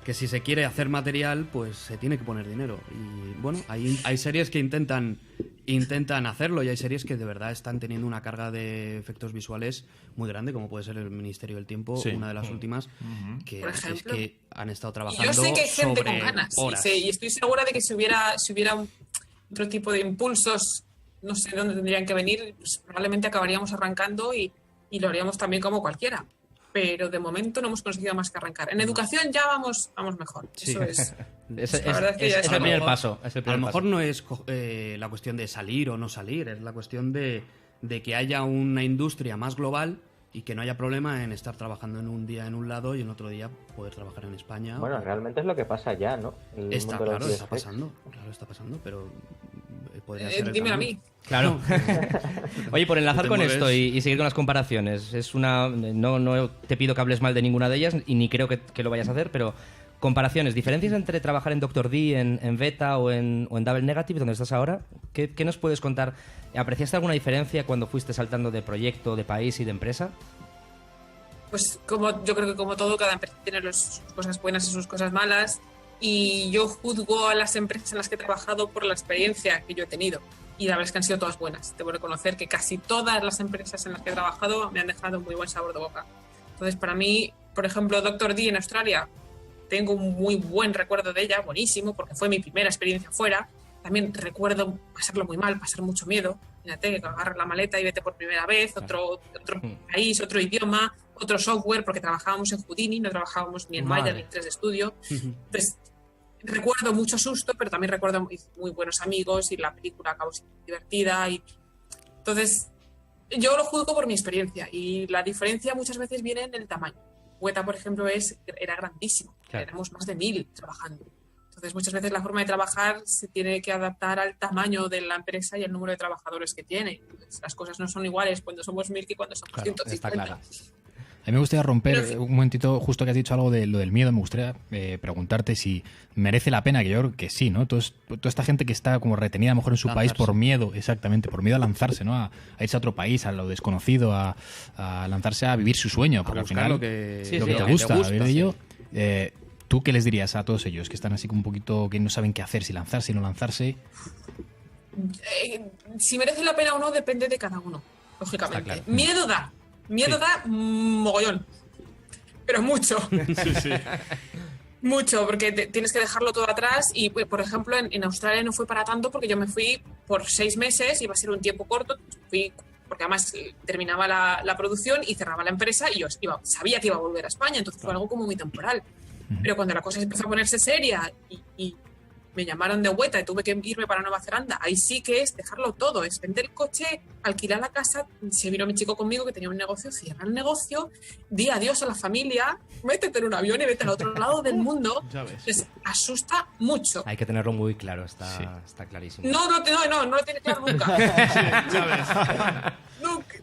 que si se quiere hacer material, pues se tiene que poner dinero. Y bueno, hay series que intentan hacerlo y hay series que de verdad están teniendo una carga de efectos visuales muy grande, como puede ser el Ministerio del Tiempo, Sí. una de las últimas, que Por es ejemplo. que han estado Y trabajando yo sé que hay gente sobre con ganas horas. y estoy segura de que si hubiera otro tipo de impulsos, no sé dónde tendrían que venir, pues probablemente acabaríamos arrancando y lo haríamos también como cualquiera. Pero de momento no hemos conseguido más que arrancar. En educación ya vamos mejor. Sí. Eso es. La verdad es que ya es es el algo. primer paso. Es el A primer lo mejor paso. no es la cuestión de salir o no salir, es la cuestión de que haya una industria más global y que no haya problema en estar trabajando en un día en un lado y en otro día poder trabajar en España. Bueno, realmente es lo que pasa ya, ¿no? El Está, mundo de los claro, está VFX. pasando, pero podría ser el Dímelo a cambio. mí. Claro. Oye, por enlazar Te con mueves. esto y seguir con las comparaciones, no te pido que hables mal de ninguna de ellas y ni creo que lo vayas a hacer, pero comparaciones, diferencias entre trabajar en Doctor D, en Beta o en Double Negative, donde estás ahora, ¿qué nos puedes contar? ¿Apreciaste alguna diferencia cuando fuiste saltando de proyecto, de país y de empresa? Pues yo creo que como todo, cada empresa tiene sus cosas buenas y sus cosas malas. Y yo juzgo a las empresas en las que he trabajado por la experiencia que yo he tenido. Y la verdad es que han sido todas buenas. Debo reconocer que casi todas las empresas en las que he trabajado me han dejado un muy buen sabor de boca. Entonces, para mí, por ejemplo, Doctor D en Australia, tengo un muy buen recuerdo de ella, buenísimo, porque fue mi primera experiencia fuera. También recuerdo pasarlo muy mal, pasar mucho miedo. Fíjate, que agarras la maleta y vete por primera vez, otro país, otro idioma, otro software, porque trabajábamos en Houdini, no trabajábamos ni en Maya ni en 3D Studio. Entonces, recuerdo mucho susto, pero también recuerdo muy buenos amigos y la película acabó siendo divertida. Entonces, yo lo juzgo por mi experiencia y la diferencia muchas veces viene en el tamaño. Weta, por ejemplo, era grandísimo. Claro. Éramos más de 1000 trabajando. Entonces, muchas veces la forma de trabajar se tiene que adaptar al tamaño de la empresa y al número de trabajadores que tiene. Entonces, las cosas no son iguales cuando somos 1000 que cuando somos Claro, 150. está claro. A mí me gustaría romper Pero- un momentito, justo que has dicho algo de lo del miedo, me gustaría preguntarte si merece la pena, que yo creo que sí, ¿no? Toda esta gente que está como retenida a lo mejor en su país por miedo, exactamente, por miedo a lanzarse, ¿no? A irse a otro país, a lo desconocido, a lanzarse a vivir su sueño, porque al buscar final lo que, Sí, lo sí, que te lo que gusta, te gusta, vivir de sí. ello. ¿Tú qué les dirías a todos ellos que están así como un poquito, que no saben qué hacer, si lanzarse, no lanzarse? Si merece la pena o no depende de cada uno, lógicamente. Está claro. Miedo da mogollón, pero mucho. Mucho, porque tienes que dejarlo todo atrás y, por ejemplo, en Australia no fue para tanto porque yo me fui por 6 meses, iba a ser un tiempo corto, fui porque además terminaba la producción y cerraba la empresa y yo sabía que iba a volver a España, entonces fue algo como muy temporal. Pero cuando la cosa empezó a ponerse seria y me llamaron de vuelta y tuve que irme para Nueva Zelanda, ahí sí que es dejarlo todo, es vender el coche, alquilar la casa, se vino mi chico conmigo que tenía un negocio, cierra el negocio, di adiós a la familia, métete en un avión y vete al otro lado del mundo. Ya ves. Les asusta mucho. Hay que tenerlo muy claro, está clarísimo. No lo tienes claro nunca. Sí, ya ves.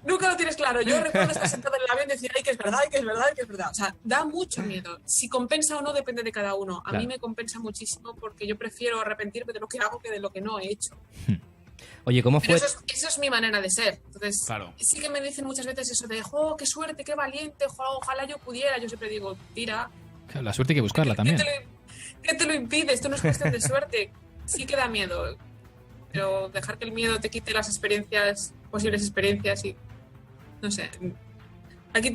Nunca lo tienes claro. Yo recuerdo estar sentado en el avión y decir, ay, que es verdad, que es verdad, que es verdad. O sea, da mucho miedo. Si compensa o no depende de cada uno. A mí me compensa muchísimo porque yo prefiero arrepentirme de lo que hago que de lo que no he hecho. Oye, ¿cómo fue? Pero eso es mi manera de ser. Entonces, Claro. sí que me dicen muchas veces eso de, ¡oh, qué suerte, qué valiente! Ojalá yo pudiera. Yo siempre digo, tira. Claro, la suerte hay que buscarla también. ¿Qué te lo impide? Esto no es cuestión de suerte. Sí que da miedo. Pero dejar que el miedo te quite las posibles experiencias y... No sé. Hay que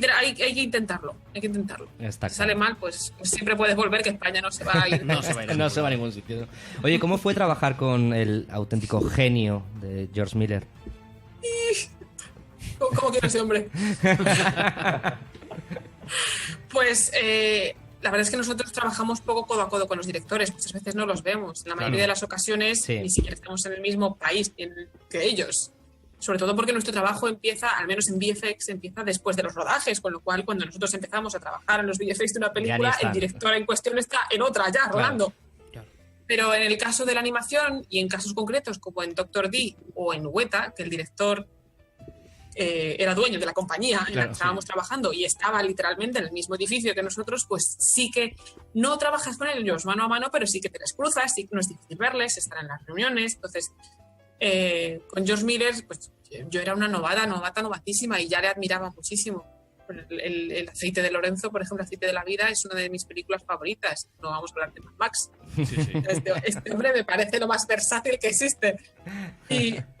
intentarlo. Hay que intentarlo. Está Si sale mal, pues siempre puedes volver, que España no se va a ir. No se va a ir a No se va a ningún sitio. Oye, ¿cómo fue trabajar con el auténtico genio de George Miller? ¿Cómo quiero ese hombre? Pues la verdad es que nosotros trabajamos poco codo a codo con los directores, muchas veces no los vemos. En la mayoría de las ocasiones Sí. ni siquiera estamos en el mismo país que ellos. Sobre todo porque nuestro trabajo empieza, al menos en VFX, empieza después de los rodajes, con lo cual cuando nosotros empezamos a trabajar en los VFX de una película, están. el director en cuestión está en otra ya, rodando. Claro. Pero en el caso de la animación y en casos concretos como en Dr. D o en Weta, que el director era dueño de la compañía en la que estábamos trabajando y estaba literalmente en el mismo edificio que nosotros, pues sí que no trabajas con ellos mano a mano, pero sí que te les cruzas, sí que no es difícil verles, estar en las reuniones. Entonces, con George Miller, pues yo era una novatísima y ya le admiraba muchísimo. El aceite de Lorenzo, por ejemplo, Aceite de la Vida, es una de mis películas favoritas. No vamos a hablar de Mad Max. Sí, sí. Este hombre me parece lo más versátil que existe.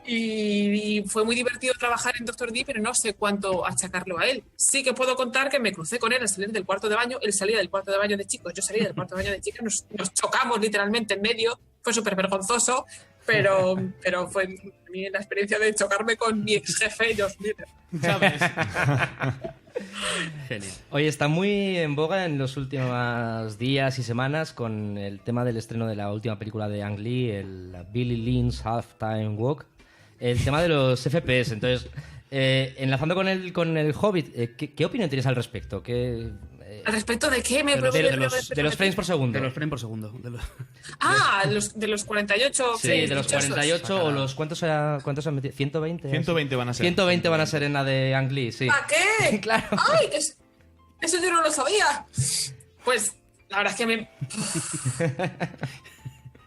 Y fue muy divertido trabajar en Dr. D, pero no sé cuánto achacarlo a él. Sí que puedo contar que me crucé con él al salir del cuarto de baño. Él salía del cuarto de baño de chicos, yo salía del cuarto de baño de chicas. Nos chocamos literalmente en medio. Fue súper vergonzoso, pero fue a mí la experiencia de chocarme con mi ex jefe, George Miller. Ya ves. Genial. Oye, está muy en boga en los últimos días y semanas con el tema del estreno de la última película de Ang Lee, el Billy Lynn's Halftime Walk, el tema de los FPS. Entonces, enlazando con el Hobbit, ¿qué opinión tienes al respecto? ¿Al respecto de qué? De los frames por segundo. De los frames por segundo. De los 48 Sí, frames de los dichosos. 48 o los... ¿Cuántos han metido? ¿120? 120 van a ser. 120 van a ser en la de Ang Lee, sí. ¿Para qué? Claro. ¡Ay! Eso yo no lo sabía. Pues la verdad es que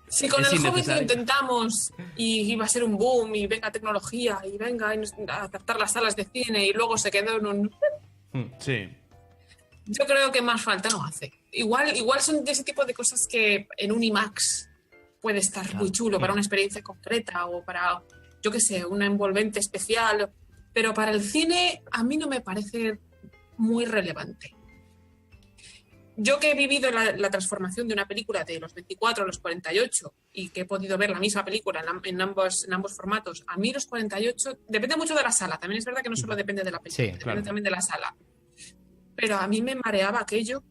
si con Es el Hobbit lo innecesario. intentamos y iba a ser un boom y venga tecnología y venga a adaptar las salas de cine y luego se quedó en un... Sí. Yo creo que más falta no hace. Igual son de ese tipo de cosas que en un IMAX puede estar muy chulo para una experiencia concreta o para, yo qué sé, una envolvente especial, pero para el cine a mí no me parece muy relevante. Yo que he vivido la transformación de una película de los 24 a los 48 y que he podido ver la misma película en ambos formatos, a mí los 48 depende mucho de la sala. También es verdad que no solo depende de la película, Sí, depende claro. también de la sala. Pero a mí me mareaba aquello.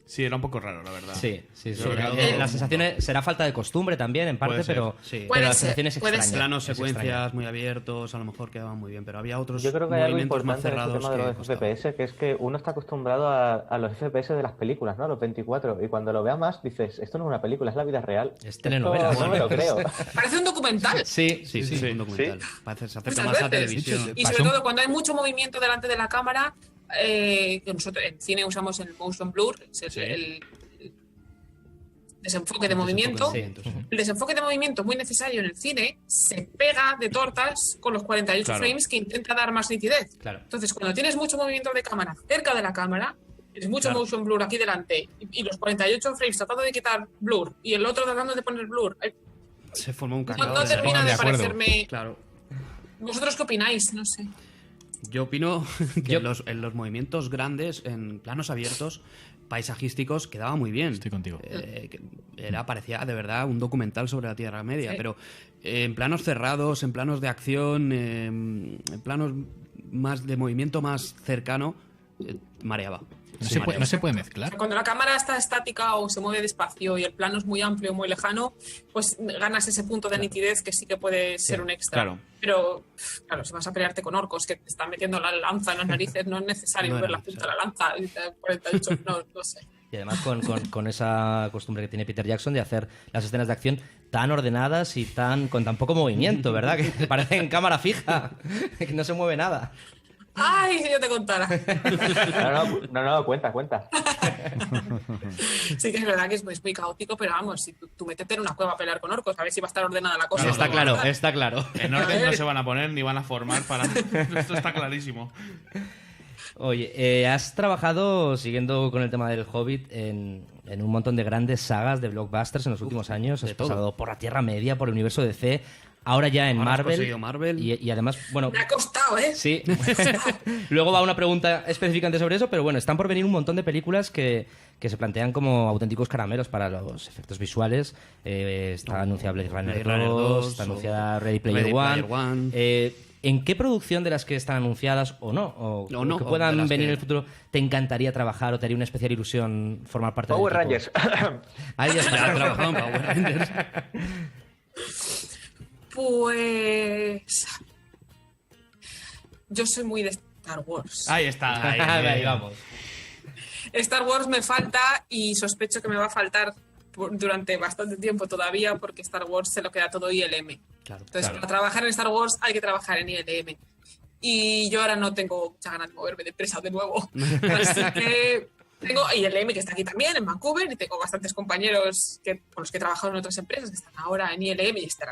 Sí, era un poco raro, la verdad. Sí. Sobre todo- La sensación será falta de costumbre también, en parte, Puede ser. pero, Sí. pero Puede la ser, sensación es puede extraña. ser. Planos, Es extraña. secuencias muy abiertos, a lo mejor quedaban muy bien, pero había otros Yo creo que hay algo movimientos más importante en este cerrados tema de que los costaban. FPS, que es que uno está acostumbrado a los FPS de las películas, ¿no? A los 24. Y cuando lo vea más, dices, esto no es una película, es la vida real. Es telenovela, Esto no me lo creo. Parece un documental. Sí, Sí, sí, un documental. Parece, se acerca Muchas más a veces. televisión. Y sobre todo cuando hay mucho movimiento delante de la cámara, que nosotros en cine usamos el motion blur, es el desenfoque de movimiento. Sí. El desenfoque de movimiento muy necesario en el cine se pega de tortas con los 48 Claro. frames que intenta dar más nitidez. Claro. Entonces, cuando tienes mucho movimiento de cámara cerca de la cámara, tienes mucho Claro. motion blur aquí delante y los 48 frames tratando de quitar blur y el otro tratando de poner blur. Se formó un No, cacao. no termina pongan de de acuerdo. parecerme... Claro. ¿Vosotros qué opináis? No sé. Yo opino que en los movimientos grandes, en planos abiertos, paisajísticos, quedaba muy bien. Estoy contigo. Parecía de verdad un documental sobre la Tierra Media, pero en planos cerrados, en planos de acción, en planos más de movimiento más cercano, mareaba. No se puede mezclar. Cuando la cámara está estática o se mueve despacio y el plano es muy amplio, muy lejano, pues ganas ese punto de nitidez que sí que puede ser un extra. Claro. Pero, claro, si vas a pelearte con orcos que te están metiendo la lanza en las narices, no es necesario ver la punta de la lanza y te 48, no sé. Y además con esa costumbre que tiene Peter Jackson de hacer las escenas de acción tan ordenadas y con tan poco movimiento, ¿verdad? Que parecen cámara fija, que no se mueve nada. ¡Ay, si yo te contara! No, cuenta. Sí que es verdad que es muy caótico, pero vamos, si tú métete en una cueva a pelear con orcos, a ver si va a estar ordenada la cosa. Está claro. En orden no se van a poner ni van a formar para... Esto está clarísimo. Oye, has trabajado, siguiendo con el tema del Hobbit, en un montón de grandes sagas de blockbusters en los últimos años. Has pasado por la Tierra Media, por el universo DC, ahora ya en Marvel. Y además, bueno... Me ha costado, ¿eh? Sí. Luego va una pregunta específicamente sobre eso, pero bueno, están por venir un montón de películas que se plantean como auténticos caramelos para los efectos visuales. Está anunciada Blade Runner 2, está anunciada Ready Player One. ¿En qué producción de las que están anunciadas o no, que puedan venir en el futuro, te encantaría trabajar o te haría una especial ilusión formar parte Power del equipo? Rangers. Ahí ya Ya ha trabajado en Power Rangers. Pues... Yo soy muy de Star Wars. Ahí está. Ahí vamos. Star Wars me falta y sospecho que me va a faltar durante bastante tiempo todavía porque Star Wars se lo queda todo ILM. Claro, Entonces, para trabajar en Star Wars hay que trabajar en ILM. Y yo ahora no tengo muchas ganas de moverme de empresa de nuevo. Así que tengo ILM, que está aquí también, en Vancouver, y tengo bastantes compañeros con los que he trabajado en otras empresas que están ahora en ILM y están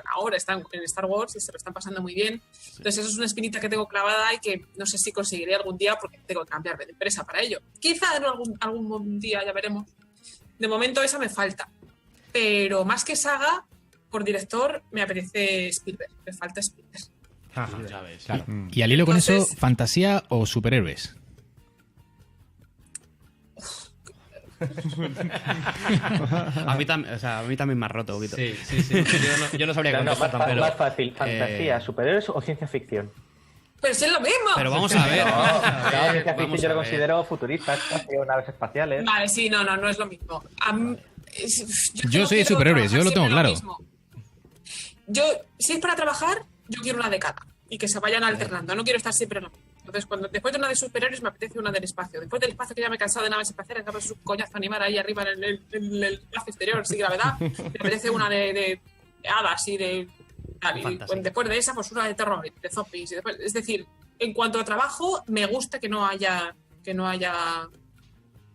en Star Wars y se lo están pasando muy bien. Entonces, eso es una espinita que tengo clavada y que no sé si conseguiré algún día porque tengo que cambiarme de empresa para ello. Quizá en algún día, ya veremos. De momento esa me falta. Pero más que saga, por director, me apetece Spielberg. Me falta Spielberg. Ya ves. Claro. Y al hilo con eso, Entonces- ¿fantasía o superhéroes? A mí también me ha roto un poquito. Sí. Yo no sabría contestar Más tampoco. fácil, ¿fantasía, superhéroes o ciencia ficción? Pero si es lo mismo. Pero vamos a ver. Claro, ciencia ficción Vamos yo a lo ver. considero futurista, espacio, naves espaciales. Vale, sí, no es lo mismo. Yo soy de superhéroes, yo lo tengo claro. Si es para trabajar, yo quiero una de cada. Y que se vayan alternando. No quiero estar siempre en lo mismo. Entonces, después de una de superhéroes me apetece una del espacio. Después del espacio, que ya me he cansado de naves espaciales, que es un coñazo animar ahí arriba en el espacio exterior, sin gravedad. Me apetece una de hadas y de... tal. Y Fantasía. después de esa, pues una de terror, de zombies. Es decir, en cuanto a trabajo, me gusta que no haya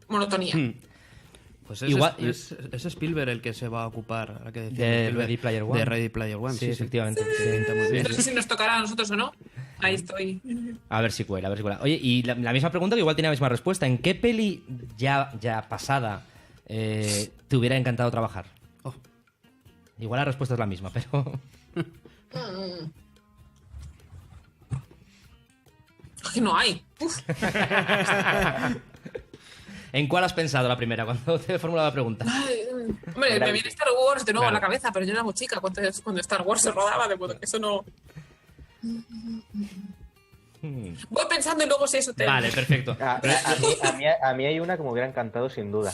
monotonía. Pues es Spielberg el que se va a ocupar, la que decía De Spielberg, Ready Player One. De Ready Player One, Sí, efectivamente. Sí. No sé si nos tocará a nosotros o no. Ahí estoy. A ver si cuela. Oye, y la misma pregunta que igual tiene la misma respuesta. ¿En qué peli ya pasada te hubiera encantado trabajar? Oh. Igual la respuesta es la misma, pero... Es que no hay. Uf. ¿En cuál has pensado la primera cuando te he formulado la pregunta? Ay, hombre, me viene Star Wars de nuevo a la cabeza, pero yo era muy chica cuando Star Wars se rodaba, de modo que eso no... Voy pensando y luego si eso te... Vale, perfecto. A mí hay una que me hubiera encantado sin duda.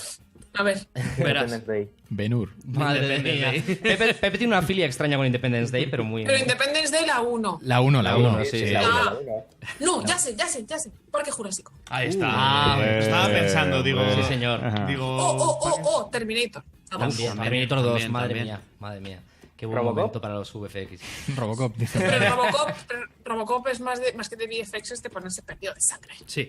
A ver. Verás. Independence Day. Ben-Hur. Madre mía. Pepe tiene una filia extraña con Independence Day, pero muy... Pero Independence Day la 1. La 1, sí, la sí. una, Ah. la una. No, ya sé. Parque Jurásico. Ahí está. Estaba pensando, digo... Sí, señor. Digo... Oh, Terminator. También, Terminator 2, madre mía. Qué buen ¿Robocop? momento para los VFX. Robocop, dice. Pero Robocop es más que de VFX, es de ponerse perdido de sangre. Sí.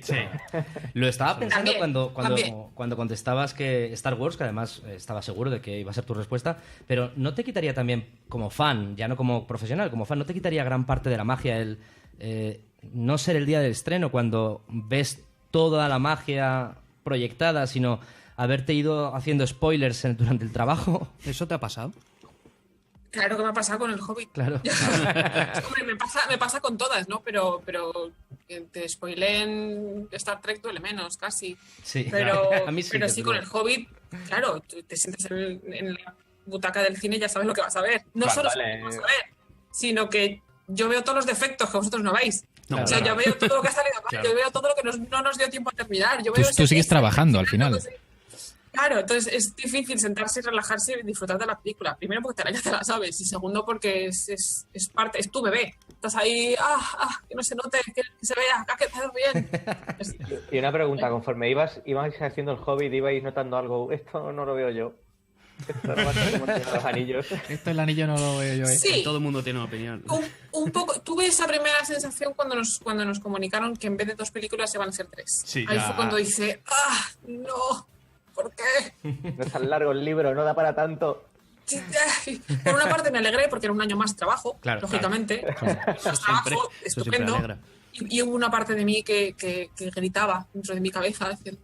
Lo estaba pensando También, cuando contestabas que Star Wars, que además estaba seguro de que iba a ser tu respuesta, pero ¿no te quitaría también, como fan, ya no como profesional, como fan, no te quitaría gran parte de la magia el no ser el día del estreno cuando ves toda la magia proyectada, sino haberte ido haciendo spoilers durante el trabajo? ¿Eso te ha pasado? Claro que me ha pasado con el Hobbit. Claro. Hombre, me pasa con todas, ¿no? Pero Que te spoileen Star Trek duele menos, casi. Sí, Pero, a mí sí, pero desde sí, con luego. el Hobbit, claro, tú te sientas en la butaca del cine y ya sabes lo que vas a ver. No Vale, solo vale. sabes lo que vas a ver, sino que yo veo todos los defectos que vosotros no veis. No, O sea, claro. yo veo todo lo que ha salido mal, Claro. yo veo todo lo que no nos dio tiempo a terminar. Yo Tú veo ese sigues teaser, trabajando al final. Claro, entonces es difícil sentarse y relajarse y disfrutar de la película. Primero porque ya te la sabes y segundo porque es parte, es tu bebé. Estás ahí, que no se note, que se vea, que quedado bien. Y una pregunta, conforme ibais haciendo el Hobbit, ibais notando algo, esto no lo veo yo. Esto no va a ser como el Señor de los Anillos. Esto el anillo no lo veo yo, ¿eh? Sí, Todo el mundo tiene una opinión. un poco. Tuve esa primera sensación cuando nos comunicaron que en vez de 2 películas se van a ser 3. Sí, Ahí ya. fue cuando dije, no, ¿por qué? No es tan largo el libro, no da para tanto. Por una parte me alegré porque era un año más de trabajo, Claro, lógicamente. Eso siempre Estupendo. alegra. Y hubo una parte de mí que gritaba dentro de mi cabeza diciendo,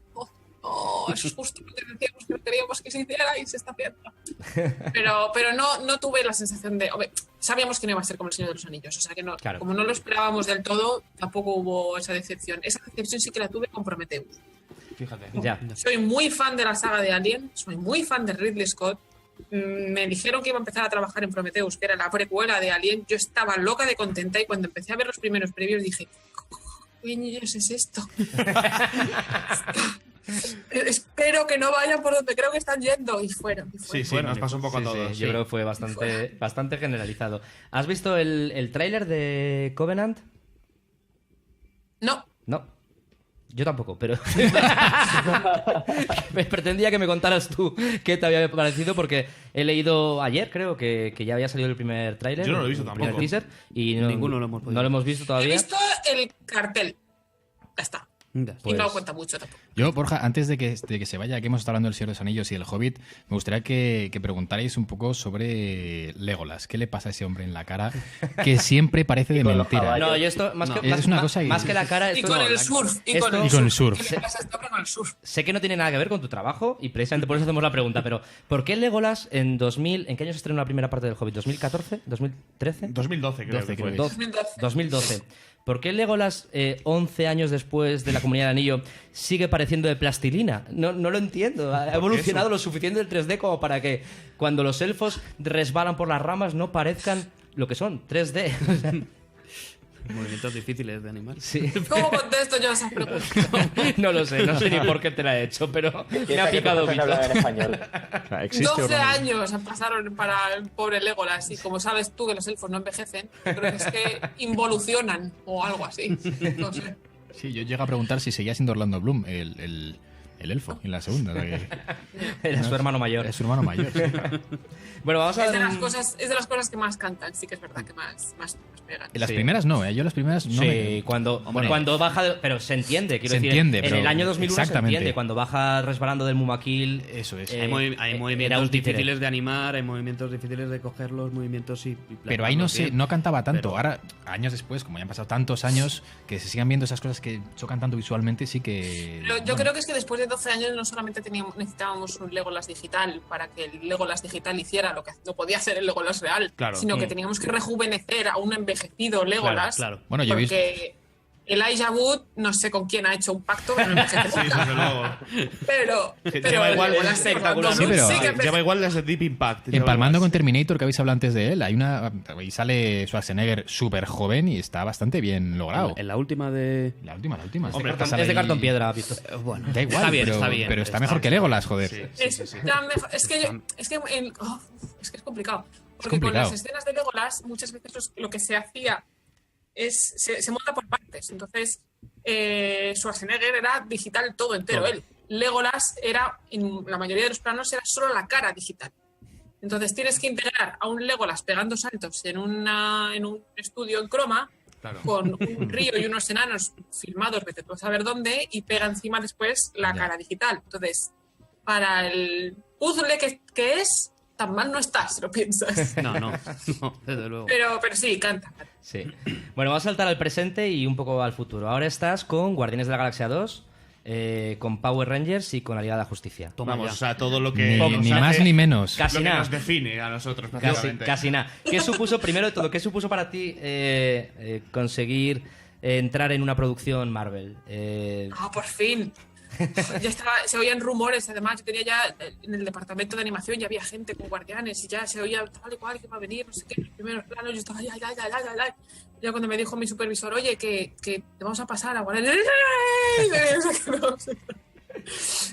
eso es justo lo que decíamos que queríamos que se hiciera y se está haciendo. Pero no tuve la sensación de... Hombre, sabíamos que no iba a ser como El Señor de los Anillos, o sea que no, Claro. como no lo esperábamos del todo, tampoco hubo esa decepción. Esa decepción sí que la tuve con Prometheus. Fíjate. Ya. Soy muy fan de la saga de Alien, soy muy fan de Ridley Scott. Me dijeron que iba a empezar a trabajar en Prometheus, que era la precuela de Alien. Yo estaba loca de contenta y cuando empecé a ver los primeros previews dije, ¿qué niños es esto? Espero que no vayan por donde creo que están yendo. Y fueron. Sí, sí, Bueno, nos pasó un poco Sí, a sí, todos. yo creo que fue bastante generalizado. ¿Has visto el tráiler de Covenant? No, No. Yo tampoco, pero me pretendía que me contaras tú qué te había parecido porque he leído ayer, creo, que ya había salido el primer tráiler. Yo no lo he visto el primer tampoco. teaser, y Ninguno lo hemos podido no lo hemos visto he todavía. visto el cartel. Ya está. Ya. Y Pues- no cuenta mucho tampoco. Yo, Borja, antes de que se vaya, que hemos estado hablando del Señor de los Anillos y el Hobbit, me gustaría que preguntarais un poco sobre Legolas. ¿Qué le pasa a ese hombre en la cara que siempre parece de con los mentira? caballos. No, yo esto, más, No. que, Es más, una más- cosa y- más que la cara... Y esto- con no, el la- surf. esto- Y con el surf. ¿Qué le pasa a este hombre con el surf? Sé que no tiene nada que ver con tu trabajo y precisamente por eso hacemos la pregunta, pero ¿por qué Legolas en 2000... ¿En qué año se estrenó la primera parte del Hobbit? ¿2014? ¿2013? 2012 creo 12 que fue. creo. 2012. ¿Por qué Legolas, 11 años después de la Comunidad del Anillo, sigue pareciendo de plastilina? No lo entiendo. Ha evolucionado lo suficiente el 3D como para que cuando los elfos resbalan por las ramas no parezcan lo que son, 3D. O sea, Movimientos difíciles de animar. sí. ¿Cómo contesto yo esas preguntas? No lo sé, no sé ni por qué te la he hecho, pero me ha Piensa que picado tu jefe no bicho. hablaba en español. O sea, ¿existe o 12 no? años pasaron para el pobre Legolas y como sabes tú que los elfos no envejecen, creo que es que involucionan o algo así. No sé. Sí, yo llego a preguntar si seguía siendo Orlando Bloom, el elfo, en la segunda. O sea que Era su hermano mayor. es su hermano mayor. Sí. Bueno, vamos a Es de ver las cosas que más cantan, sí que es verdad que más pegan. En las Sí. primeras no, ¿eh? Yo las primeras no sí, me... cuando baja... pero se entiende, quiero Se decir. entiende, en pero el año 2001 se exactamente. entiende. Cuando baja resbalando del Mumakil... Eso es. Hay, hay era movimientos un títere. difíciles de animar, hay movimientos difíciles de coger los movimientos y Pero ahí no plasmarlos sé, bien. no cantaba tanto. Pero- Ahora, años después, como ya han pasado tantos años, que se sigan viendo esas cosas que chocan tanto visualmente, sí que... Pero yo creo que es que después de 12 años no solamente necesitábamos un Legolas digital para que el Legolas digital hiciera lo que no podía hacer el Legolas real, Claro. sino que teníamos que rejuvenecer a un envejecido Legolas. Claro. Bueno, yo he visto... Porque Elijah Wood, no sé con quién ha hecho un pacto, pero no envejece Sí, nunca. desde luego. pero lleva igual Legolas es espectacular. sí Sí, pero- que envejece. Lleva igual las de Deep Impact. lleva Empalmando igual. con Terminator, que habéis hablado antes de él, hay una... Y sale Schwarzenegger súper joven y está bastante bien logrado. En la última de... La última. Hombre, Sale Es de ahí- cartón piedra, visto. Bueno, Da igual, está bien, pero, está bien. pero está mejor que Legolas, joder. Sí. Está mejor- es que es complicado. Porque con complicado. las escenas de Legolas, muchas veces lo que se hacía es. Se monta por partes. Entonces, Schwarzenegger era digital todo entero. Todo. Él. Legolas era, en la mayoría de los planos, era solo la cara digital. Entonces, tienes que integrar a un Legolas pegando saltos en un estudio en croma. Claro. Con un río y unos enanos filmados, vete tú a saber dónde, y pega encima después la Ya. cara digital. Entonces, para el puzzle que es, tan mal no está, si lo piensas. No, desde luego. Pero sí, canta. Sí. Bueno, vamos a saltar al presente y un poco al futuro. Ahora estás con Guardianes de la Galaxia 2, con Power Rangers y con la Liga de la Justicia. Toma Vamos, ya. o sea, todo lo que. Ni, nos ni hace- más ni menos. Casi lo que nada. nos define a nosotros, Casi, prácticamente. casi nada. ¿Qué supuso, primero de todo, qué supuso para ti conseguir entrar en una producción Marvel? Por fin. Ya estaba, se oían rumores, además, yo tenía ya en el departamento de animación, ya había gente con guardianes y ya se oía tal y cual que va a venir, no sé qué, los primeros planos, yo estaba ya. Ya cuando me dijo mi supervisor, oye, que te vamos a pasar a guardianes.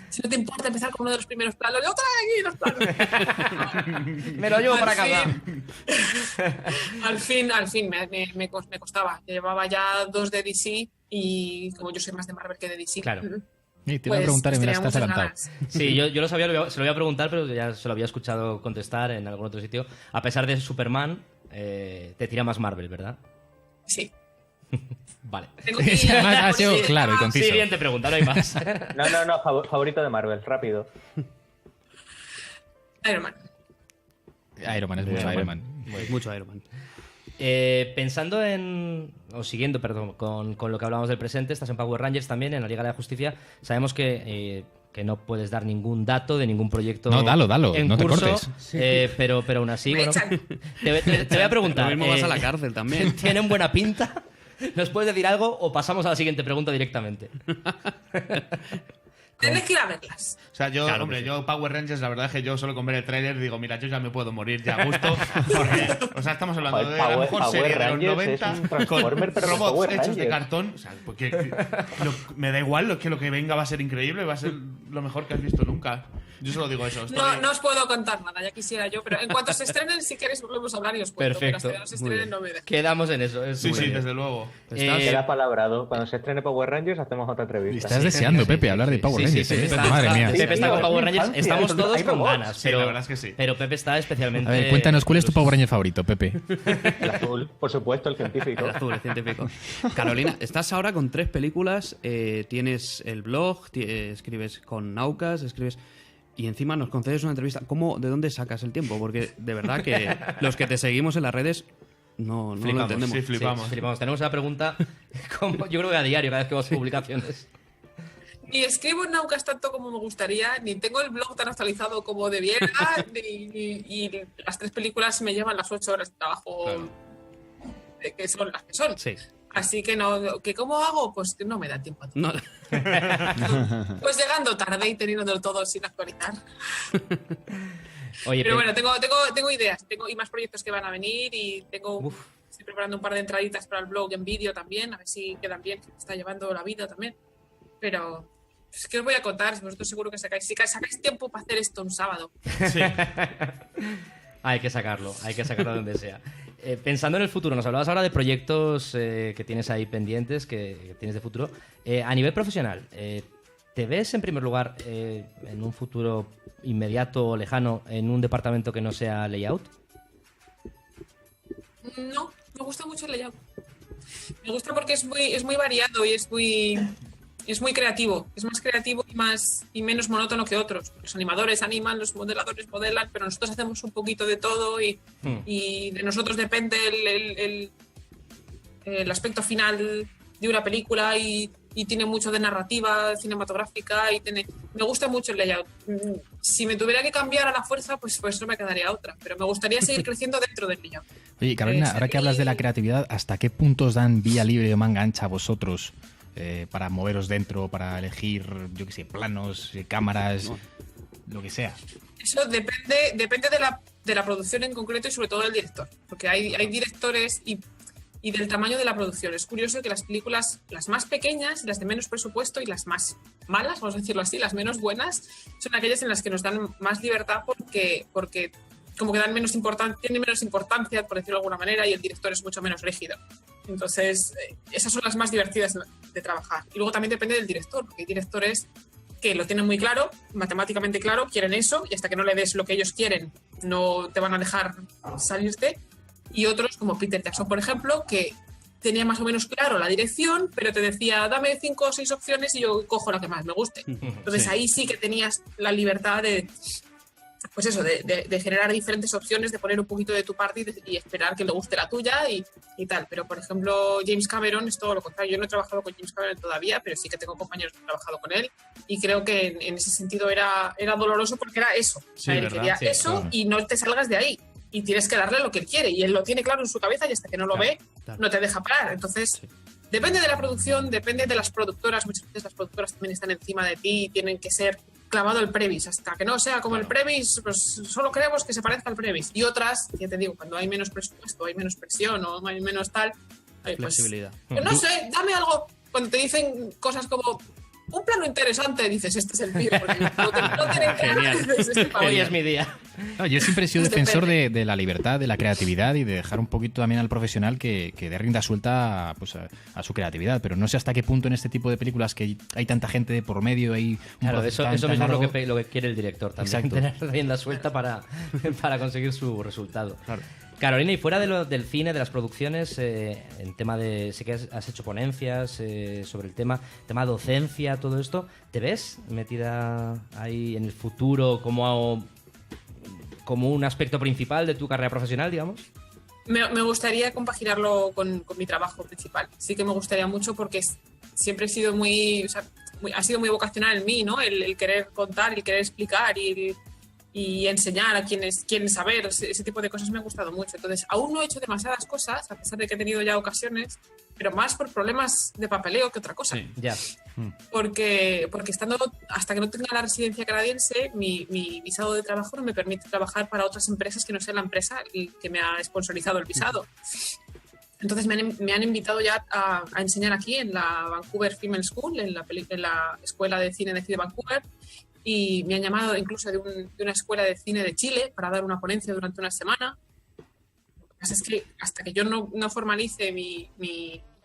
Si no te importa empezar con uno de los primeros planos, yo trae aquí los planos. Me lo llevo para casa. Al fin, me costaba. Llevaba ya 2 de DC y como yo soy más de Marvel que de DC. Claro. Sí, te iba a preguntar y me la estás adelantado. Sí, yo lo sabía, se lo voy a preguntar, pero ya se lo había escuchado contestar en algún otro sitio. A pesar de Superman, te tira más Marvel, ¿verdad? Sí. Vale. Además, ha sido claro y conciso. Siguiente pregunta, no hay más. No, favorito de Marvel, rápido. Iron Man. Iron Man es mucho Iron Man. Es mucho Iron Man. Pensando en, o siguiendo, perdón, con lo que hablábamos del presente, estás en Power Rangers también, en la Liga de la Justicia. Sabemos que no puedes dar ningún dato de ningún proyecto. No, dalo, en no te curso, cortes. pero aún así, bueno, te voy a preguntar. Lo mismo vas a la cárcel también. ¿Tienen buena pinta? ¿Nos puedes decir algo o pasamos a la siguiente pregunta directamente? Tienes que ir a verlas. O sea, yo, Claro, hombre, sí. yo Power Rangers, la verdad es que yo solo con ver el tráiler digo, mira, yo ya me puedo morir ya a gusto. Porque, o sea, estamos hablando Joder, de la mejor Power serie de los Rangers 90 es un Transformer, con pero robots Power hechos de Rangers. cartón. O sea, porque me da igual, lo que venga va a ser increíble, va a ser lo mejor que has visto nunca. Yo solo digo eso. No os puedo contar nada, ya quisiera yo, pero en cuanto se estrenen, si queréis volvemos a hablar y os cuento. Perfecto. Pero hasta que no se estrenen no me dejo. Quedamos en eso. Sí, muy sí, bien. desde luego. Queda palabrado. Cuando se estrene Power Rangers hacemos otra entrevista. Estás deseando, Pepe, hablar de Power Rangers. Sí, ¿eh? Madre mía. Pepe está con Power Rangers. infancia, Estamos hay todos con robots. ganas. Sí, Pero, la verdad es que sí. Pero Pepe está especialmente... A ver, cuéntanos, ¿cuál es tu Power Ranger favorito, Pepe? El azul, por supuesto, el científico. El azul, el científico. Carolina, estás ahora con 3 películas, tienes el blog, escribes con Naucas, escribes... Y encima nos concedes una entrevista. ¿De dónde sacas el tiempo? Porque de verdad que los que te seguimos en las redes no lo entendemos. Sí, flipamos. Sí, flipamos. Tenemos una pregunta, como, yo creo que a diario, cada vez que vemos publicaciones. Ni escribo en Naucas tanto como me gustaría, ni tengo el blog tan actualizado como debiera, y las 3 películas me llevan las 8 horas de trabajo que son las que son. Sí. Así que no, ¿que cómo hago? Pues no me da tiempo. No. Pues llegando tarde y teniéndolo todo sin actualizar. Oye, Pero bueno, tengo ideas, y más proyectos que van a venir y estoy preparando un par de entraditas para el blog en vídeo también, a ver si quedan bien, que me está llevando la vida también. Pero es que os voy a contar, vosotros seguro que sacáis tiempo para hacer esto un sábado. Sí. hay que sacarlo donde sea. Pensando en el futuro, nos hablabas ahora de proyectos que tienes ahí pendientes, que tienes de futuro. A nivel profesional, ¿te ves en primer lugar en un futuro inmediato o lejano en un departamento que no sea layout? No, me gusta mucho el layout. Me gusta porque es muy variado y es muy creativo. Es más creativo y menos monótono que otros. Los animadores animan, los modeladores modelan, pero nosotros hacemos un poquito de todo y de nosotros depende el aspecto final de una película y tiene mucho de narrativa cinematográfica me gusta mucho el layout. Si me tuviera que cambiar a la fuerza, pues no me quedaría otra, pero me gustaría seguir creciendo dentro del layout. Oye, Carolina, ahora que hablas de la creatividad, ¿hasta qué puntos dan vía libre o manga ancha a vosotros para moveros dentro, para elegir, yo qué sé, planos, cámaras, lo que sea? Eso depende de la producción en concreto y sobre todo del director, porque hay directores y del tamaño de la producción. Es curioso que las películas, las más pequeñas, las de menos presupuesto y las más malas, vamos a decirlo así, las menos buenas, son aquellas en las que nos dan más libertad porque como que tienen menos importancia, por decirlo de alguna manera, y el director es mucho menos rígido. Entonces, esas son las más divertidas de trabajar. Y luego también depende del director, porque hay directores que lo tienen muy claro, matemáticamente claro, quieren eso, y hasta que no le des lo que ellos quieren, no te van a dejar salirte. Y otros, como Peter Jackson, por ejemplo, que tenía más o menos claro la dirección, pero te decía, dame 5 o 6 opciones y yo cojo la que más me guste. Entonces ahí sí que tenías la libertad de generar diferentes opciones, de poner un poquito de tu parte y esperar que le guste la tuya y tal. Pero, por ejemplo, James Cameron es todo lo contrario. Yo no he trabajado con James Cameron todavía, pero sí que tengo compañeros que han trabajado con él y creo que en ese sentido era doloroso porque era eso. O sea, él quería eso claro. Y no te salgas de ahí. Y tienes que darle lo que él quiere. Y él lo tiene claro en su cabeza y hasta que no lo ve, no te deja parar. Entonces, Depende de la producción, depende de las productoras. Muchas veces las productoras también están encima de ti y tienen que ser clavado el previs. Hasta que no sea como el previs, pues solo queremos que se parezca al previs. Y otras, ya te digo, cuando hay menos presupuesto, hay menos presión o hay menos tal, pues, Flexibilidad. no sé, dame algo. Cuando te dicen cosas como un plano interesante, dices, este es el tío. Porque no tienen Genial. dices, este pavo. Hoy es mi día. No, yo siempre he sido Pues defensor depende. de la libertad, de la creatividad y de dejar un poquito también al profesional que dé rienda suelta pues, a su creatividad. Pero no sé hasta qué punto en este tipo de películas que hay tanta gente de por medio, hay un Claro, proceso eso tan mismo es largo. lo que quiere el director también. Exacto. Tener rienda suelta para conseguir su resultado. Carolina, y fuera del cine, de las producciones, en tema de... Sé que has hecho ponencias sobre el tema docencia, todo esto. ¿Te ves metida ahí en el futuro como un aspecto principal de tu carrera profesional, digamos? Me gustaría compaginarlo con mi trabajo principal. Sí que me gustaría mucho porque siempre he sido ha sido muy vocacional en mí, ¿no? El querer contar, el querer explicar y enseñar a quienes quieren saber. Ese tipo de cosas me ha gustado mucho. Entonces, aún no he hecho demasiadas cosas, a pesar de que he tenido ya ocasiones, pero más por problemas de papeleo que otra cosa. Sí. Ya. Porque hasta que no tenga la residencia canadiense, mi visado de trabajo no me permite trabajar para otras empresas que no sea la empresa que me ha sponsorizado el visado. Entonces me han invitado ya a enseñar aquí en la Vancouver Film School, en la Escuela de Cine de Vancouver, y me han llamado incluso de una escuela de cine de Chile para dar una ponencia durante una semana. Lo que pasa es que hasta que yo no formalice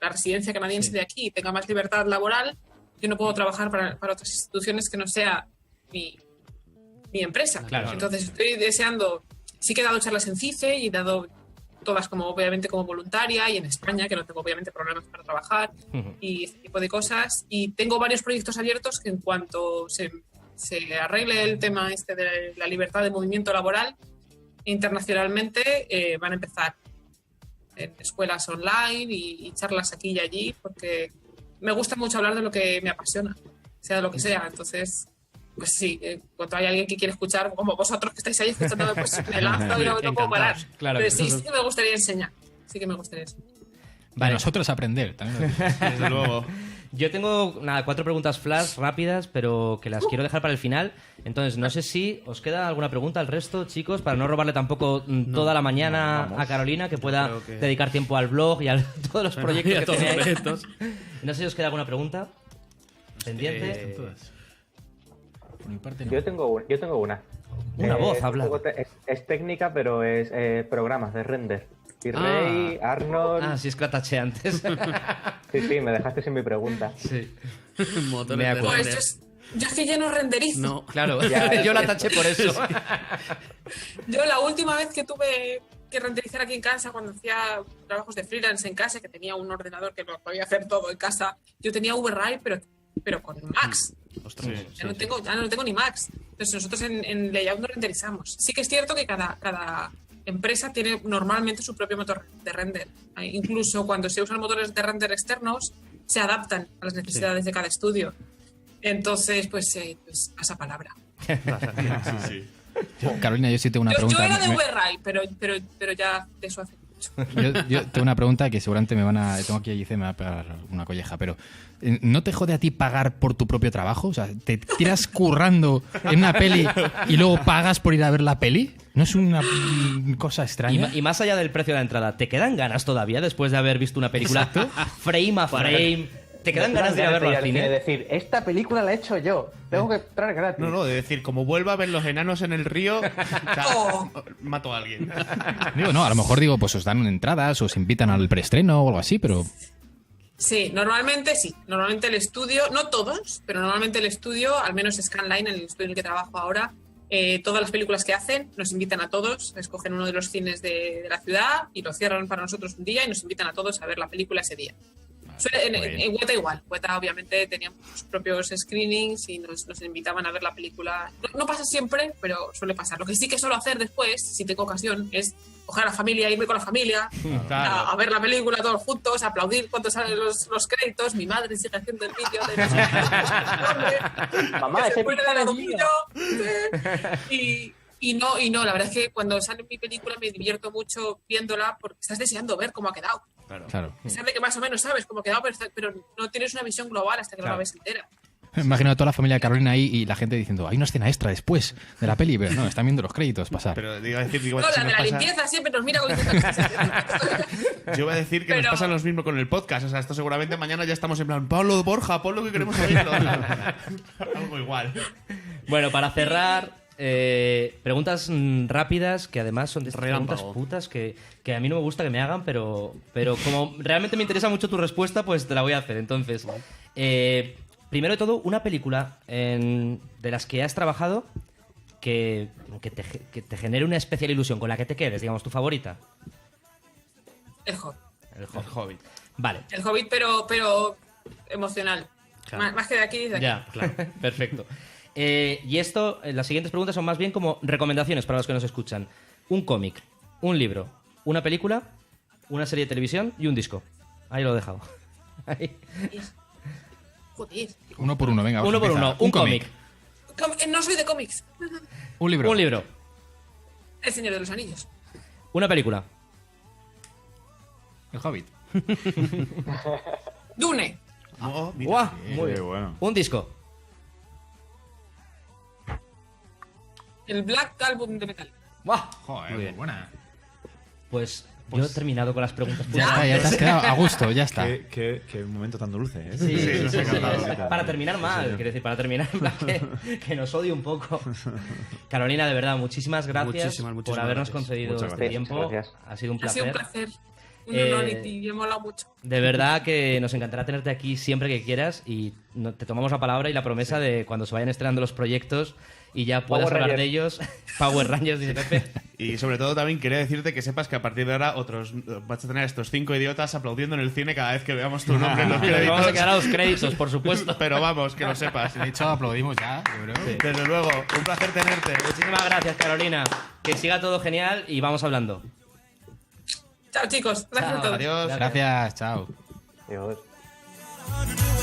la residencia canadiense de aquí y tenga más libertad laboral, yo no puedo trabajar para otras instituciones que no sea mi empresa. Claro. Entonces estoy deseando, sí que he dado charlas en CICE y he dado todas obviamente como voluntaria, y en España, que no tengo obviamente problemas para trabajar y este tipo de cosas. Y tengo varios proyectos abiertos que en cuanto se arregle el tema de la libertad de movimiento laboral internacionalmente, van a empezar en escuelas online y charlas aquí y allí, porque me gusta mucho hablar de lo que me apasiona, sea lo que sea. Entonces, pues sí, cuando hay alguien que quiere escuchar, como vosotros que estáis ahí escuchándome, pues me lanzo y no puedo parar. Claro. Pero sí que me gustaría enseñar. Sí que me gustaría enseñar. Vale, nosotros aprender. También lo digo. Desde luego. Yo tengo 4 preguntas flash rápidas, pero que las quiero dejar para el final. Entonces, no sé si os queda alguna pregunta al resto, chicos, para no robarle tampoco toda la mañana a Carolina, que pueda creo que- dedicar tiempo al blog y a todos los proyectos Y a que todos los tenéis. proyectos. No sé si os queda alguna pregunta pendiente. Por mi parte, no. Yo tengo una. Una voz, habla. Es técnica, pero es programas de render. Virrey, Arnold... Ah, sí, es que la taché antes. Sí, me dejaste sin mi pregunta. Sí. Motores Me de acuerdo. render. Pues yo es que ya no renderizo. No, Claro, Ya, yo la taché por eso. Yo la última vez que tuve que renderizar aquí en casa, cuando hacía trabajos de freelance en casa, que tenía un ordenador que lo podía hacer todo en casa, yo tenía VRAI, pero con Max. ostras. Ya no tengo ni Max. Entonces nosotros en Layout no renderizamos. Sí que es cierto que cada empresa tiene normalmente su propio motor de render. Incluso cuando se usan motores de render externos, se adaptan a las necesidades de cada estudio. Entonces, pues pasa palabra. Carolina, yo sí tengo una Yo pregunta. era de Me- VRAI, pero ya de eso hace mucho. Yo tengo una pregunta que seguramente tengo aquí a Gice, me va a pegar una colleja, pero ¿no te jode a ti pagar por tu propio trabajo? O sea, ¿te tiras currando en una peli y luego pagas por ir a ver la peli? ¿No es una cosa extraña? Y más allá del precio de la entrada, ¿te quedan ganas todavía después de haber visto una película frame a frame? ¿Te quedan ganas de ir a verlo al cine? Es decir, esta película la he hecho yo. Tengo que entrar gratis. No, de decir, como vuelva a ver los enanos en el río, o sea, Oh. mato a alguien. Digo, no, a lo mejor digo, pues os dan entradas, os invitan al preestreno o algo así, pero Sí, normalmente sí. Normalmente el estudio, no todos, pero normalmente el estudio, al menos Scanline, el estudio en el que trabajo ahora, todas las películas que hacen nos invitan a todos, escogen uno de los cines de la ciudad y lo cierran para nosotros un día y nos invitan a todos a ver la película ese día. En Weta igual. Weta obviamente teníamos sus propios screenings y nos invitaban a ver la película. No pasa siempre, pero suele pasar. Lo que sí que suelo hacer después, si tengo ocasión, es coger a la familia, irme con la familia a ver la película todos juntos, aplaudir cuando salen los créditos. Mi madre sigue haciendo el vídeo de Mamá, que ese se muere pizarra del es mío. orgullo. Y no, la verdad es que cuando sale mi película me divierto mucho viéndola porque estás deseando ver cómo ha quedado. Claro. Pensar de que más o menos sabes cómo quedaba, pero no tienes una visión global hasta que no la ves entera. Me imagino a toda la familia de Carolina ahí y la gente diciendo, hay una escena extra después de la peli, pero no, están viendo los créditos pasar. Pero iba a decir, No, la de la limpieza siempre nos mira con Yo iba a decir que Pero- nos pasa lo mismo con el podcast. O sea, esto seguramente mañana ya estamos en plan, Pablo, Borja, pon lo que queremos oírlo. Algo igual. Bueno, para cerrar, preguntas rápidas que además son de estas preguntas Relámpago. putas que a mí no me gusta que me hagan, pero como realmente me interesa mucho tu respuesta, pues te la voy a hacer. Entonces, primero de todo, una película de las que has trabajado que te genere una especial ilusión, con la que te quedes, digamos, tu favorita. El Hobbit. El El Hobbit. Vale. El Hobbit, pero emocional. Claro. Más que de aquí, de aquí. Ya, claro. Perfecto. Y esto, las siguientes preguntas son más bien como recomendaciones para los que nos escuchan. Un cómic, un libro, una película, una serie de televisión y un disco. Ahí lo he dejado. Ahí. Joder. Uno por uno, venga. Uno por empieza. uno. Un cómic. No soy de cómics. Un libro. Un libro. El Señor de los Anillos. Una película. El Hobbit. Dune. Oh, mira. ¡Guau! Muy Qué bien. bueno. Un disco. El Black Album de Metal. ¡Guau! Joder, Muy bien. buena. Pues yo he terminado con las preguntas. Ya está, ya te has quedado a gusto, ya está. Qué momento tan dulce, ¿eh? Sí, sí, nos sí, ha sí, encantado. para terminar mal, quiero decir, para terminar en plan que nos odie un poco. Carolina, de verdad, muchísimas gracias Muchísimas por habernos gracias. concedido Muchas este gracias. tiempo. Gracias. Ha sido un Ha sido placer. un placer. Un Eh, honor y me ha molado mucho. De verdad que nos encantará tenerte aquí siempre que quieras y te tomamos la palabra y la promesa de cuando se vayan estrenando los proyectos y ya puedas Power hablar Rangers. de ellos. Power Rangers, dice Pepe. Y sobre todo también quería decirte que sepas que a partir de ahora vas a tener a estos 5 idiotas aplaudiendo en el cine cada vez que veamos tu nombre en los Nos vamos a créditos. quedar a los créditos, por supuesto. Pero vamos, que lo sepas. De hecho, aplaudimos ya, yo creo. Desde luego, un placer tenerte. Muchísimas gracias, Carolina. Que siga todo genial y vamos hablando. Chao, chicos. Gracias Chao, a todos. Adiós. Gracias, chao. Dios. Running away.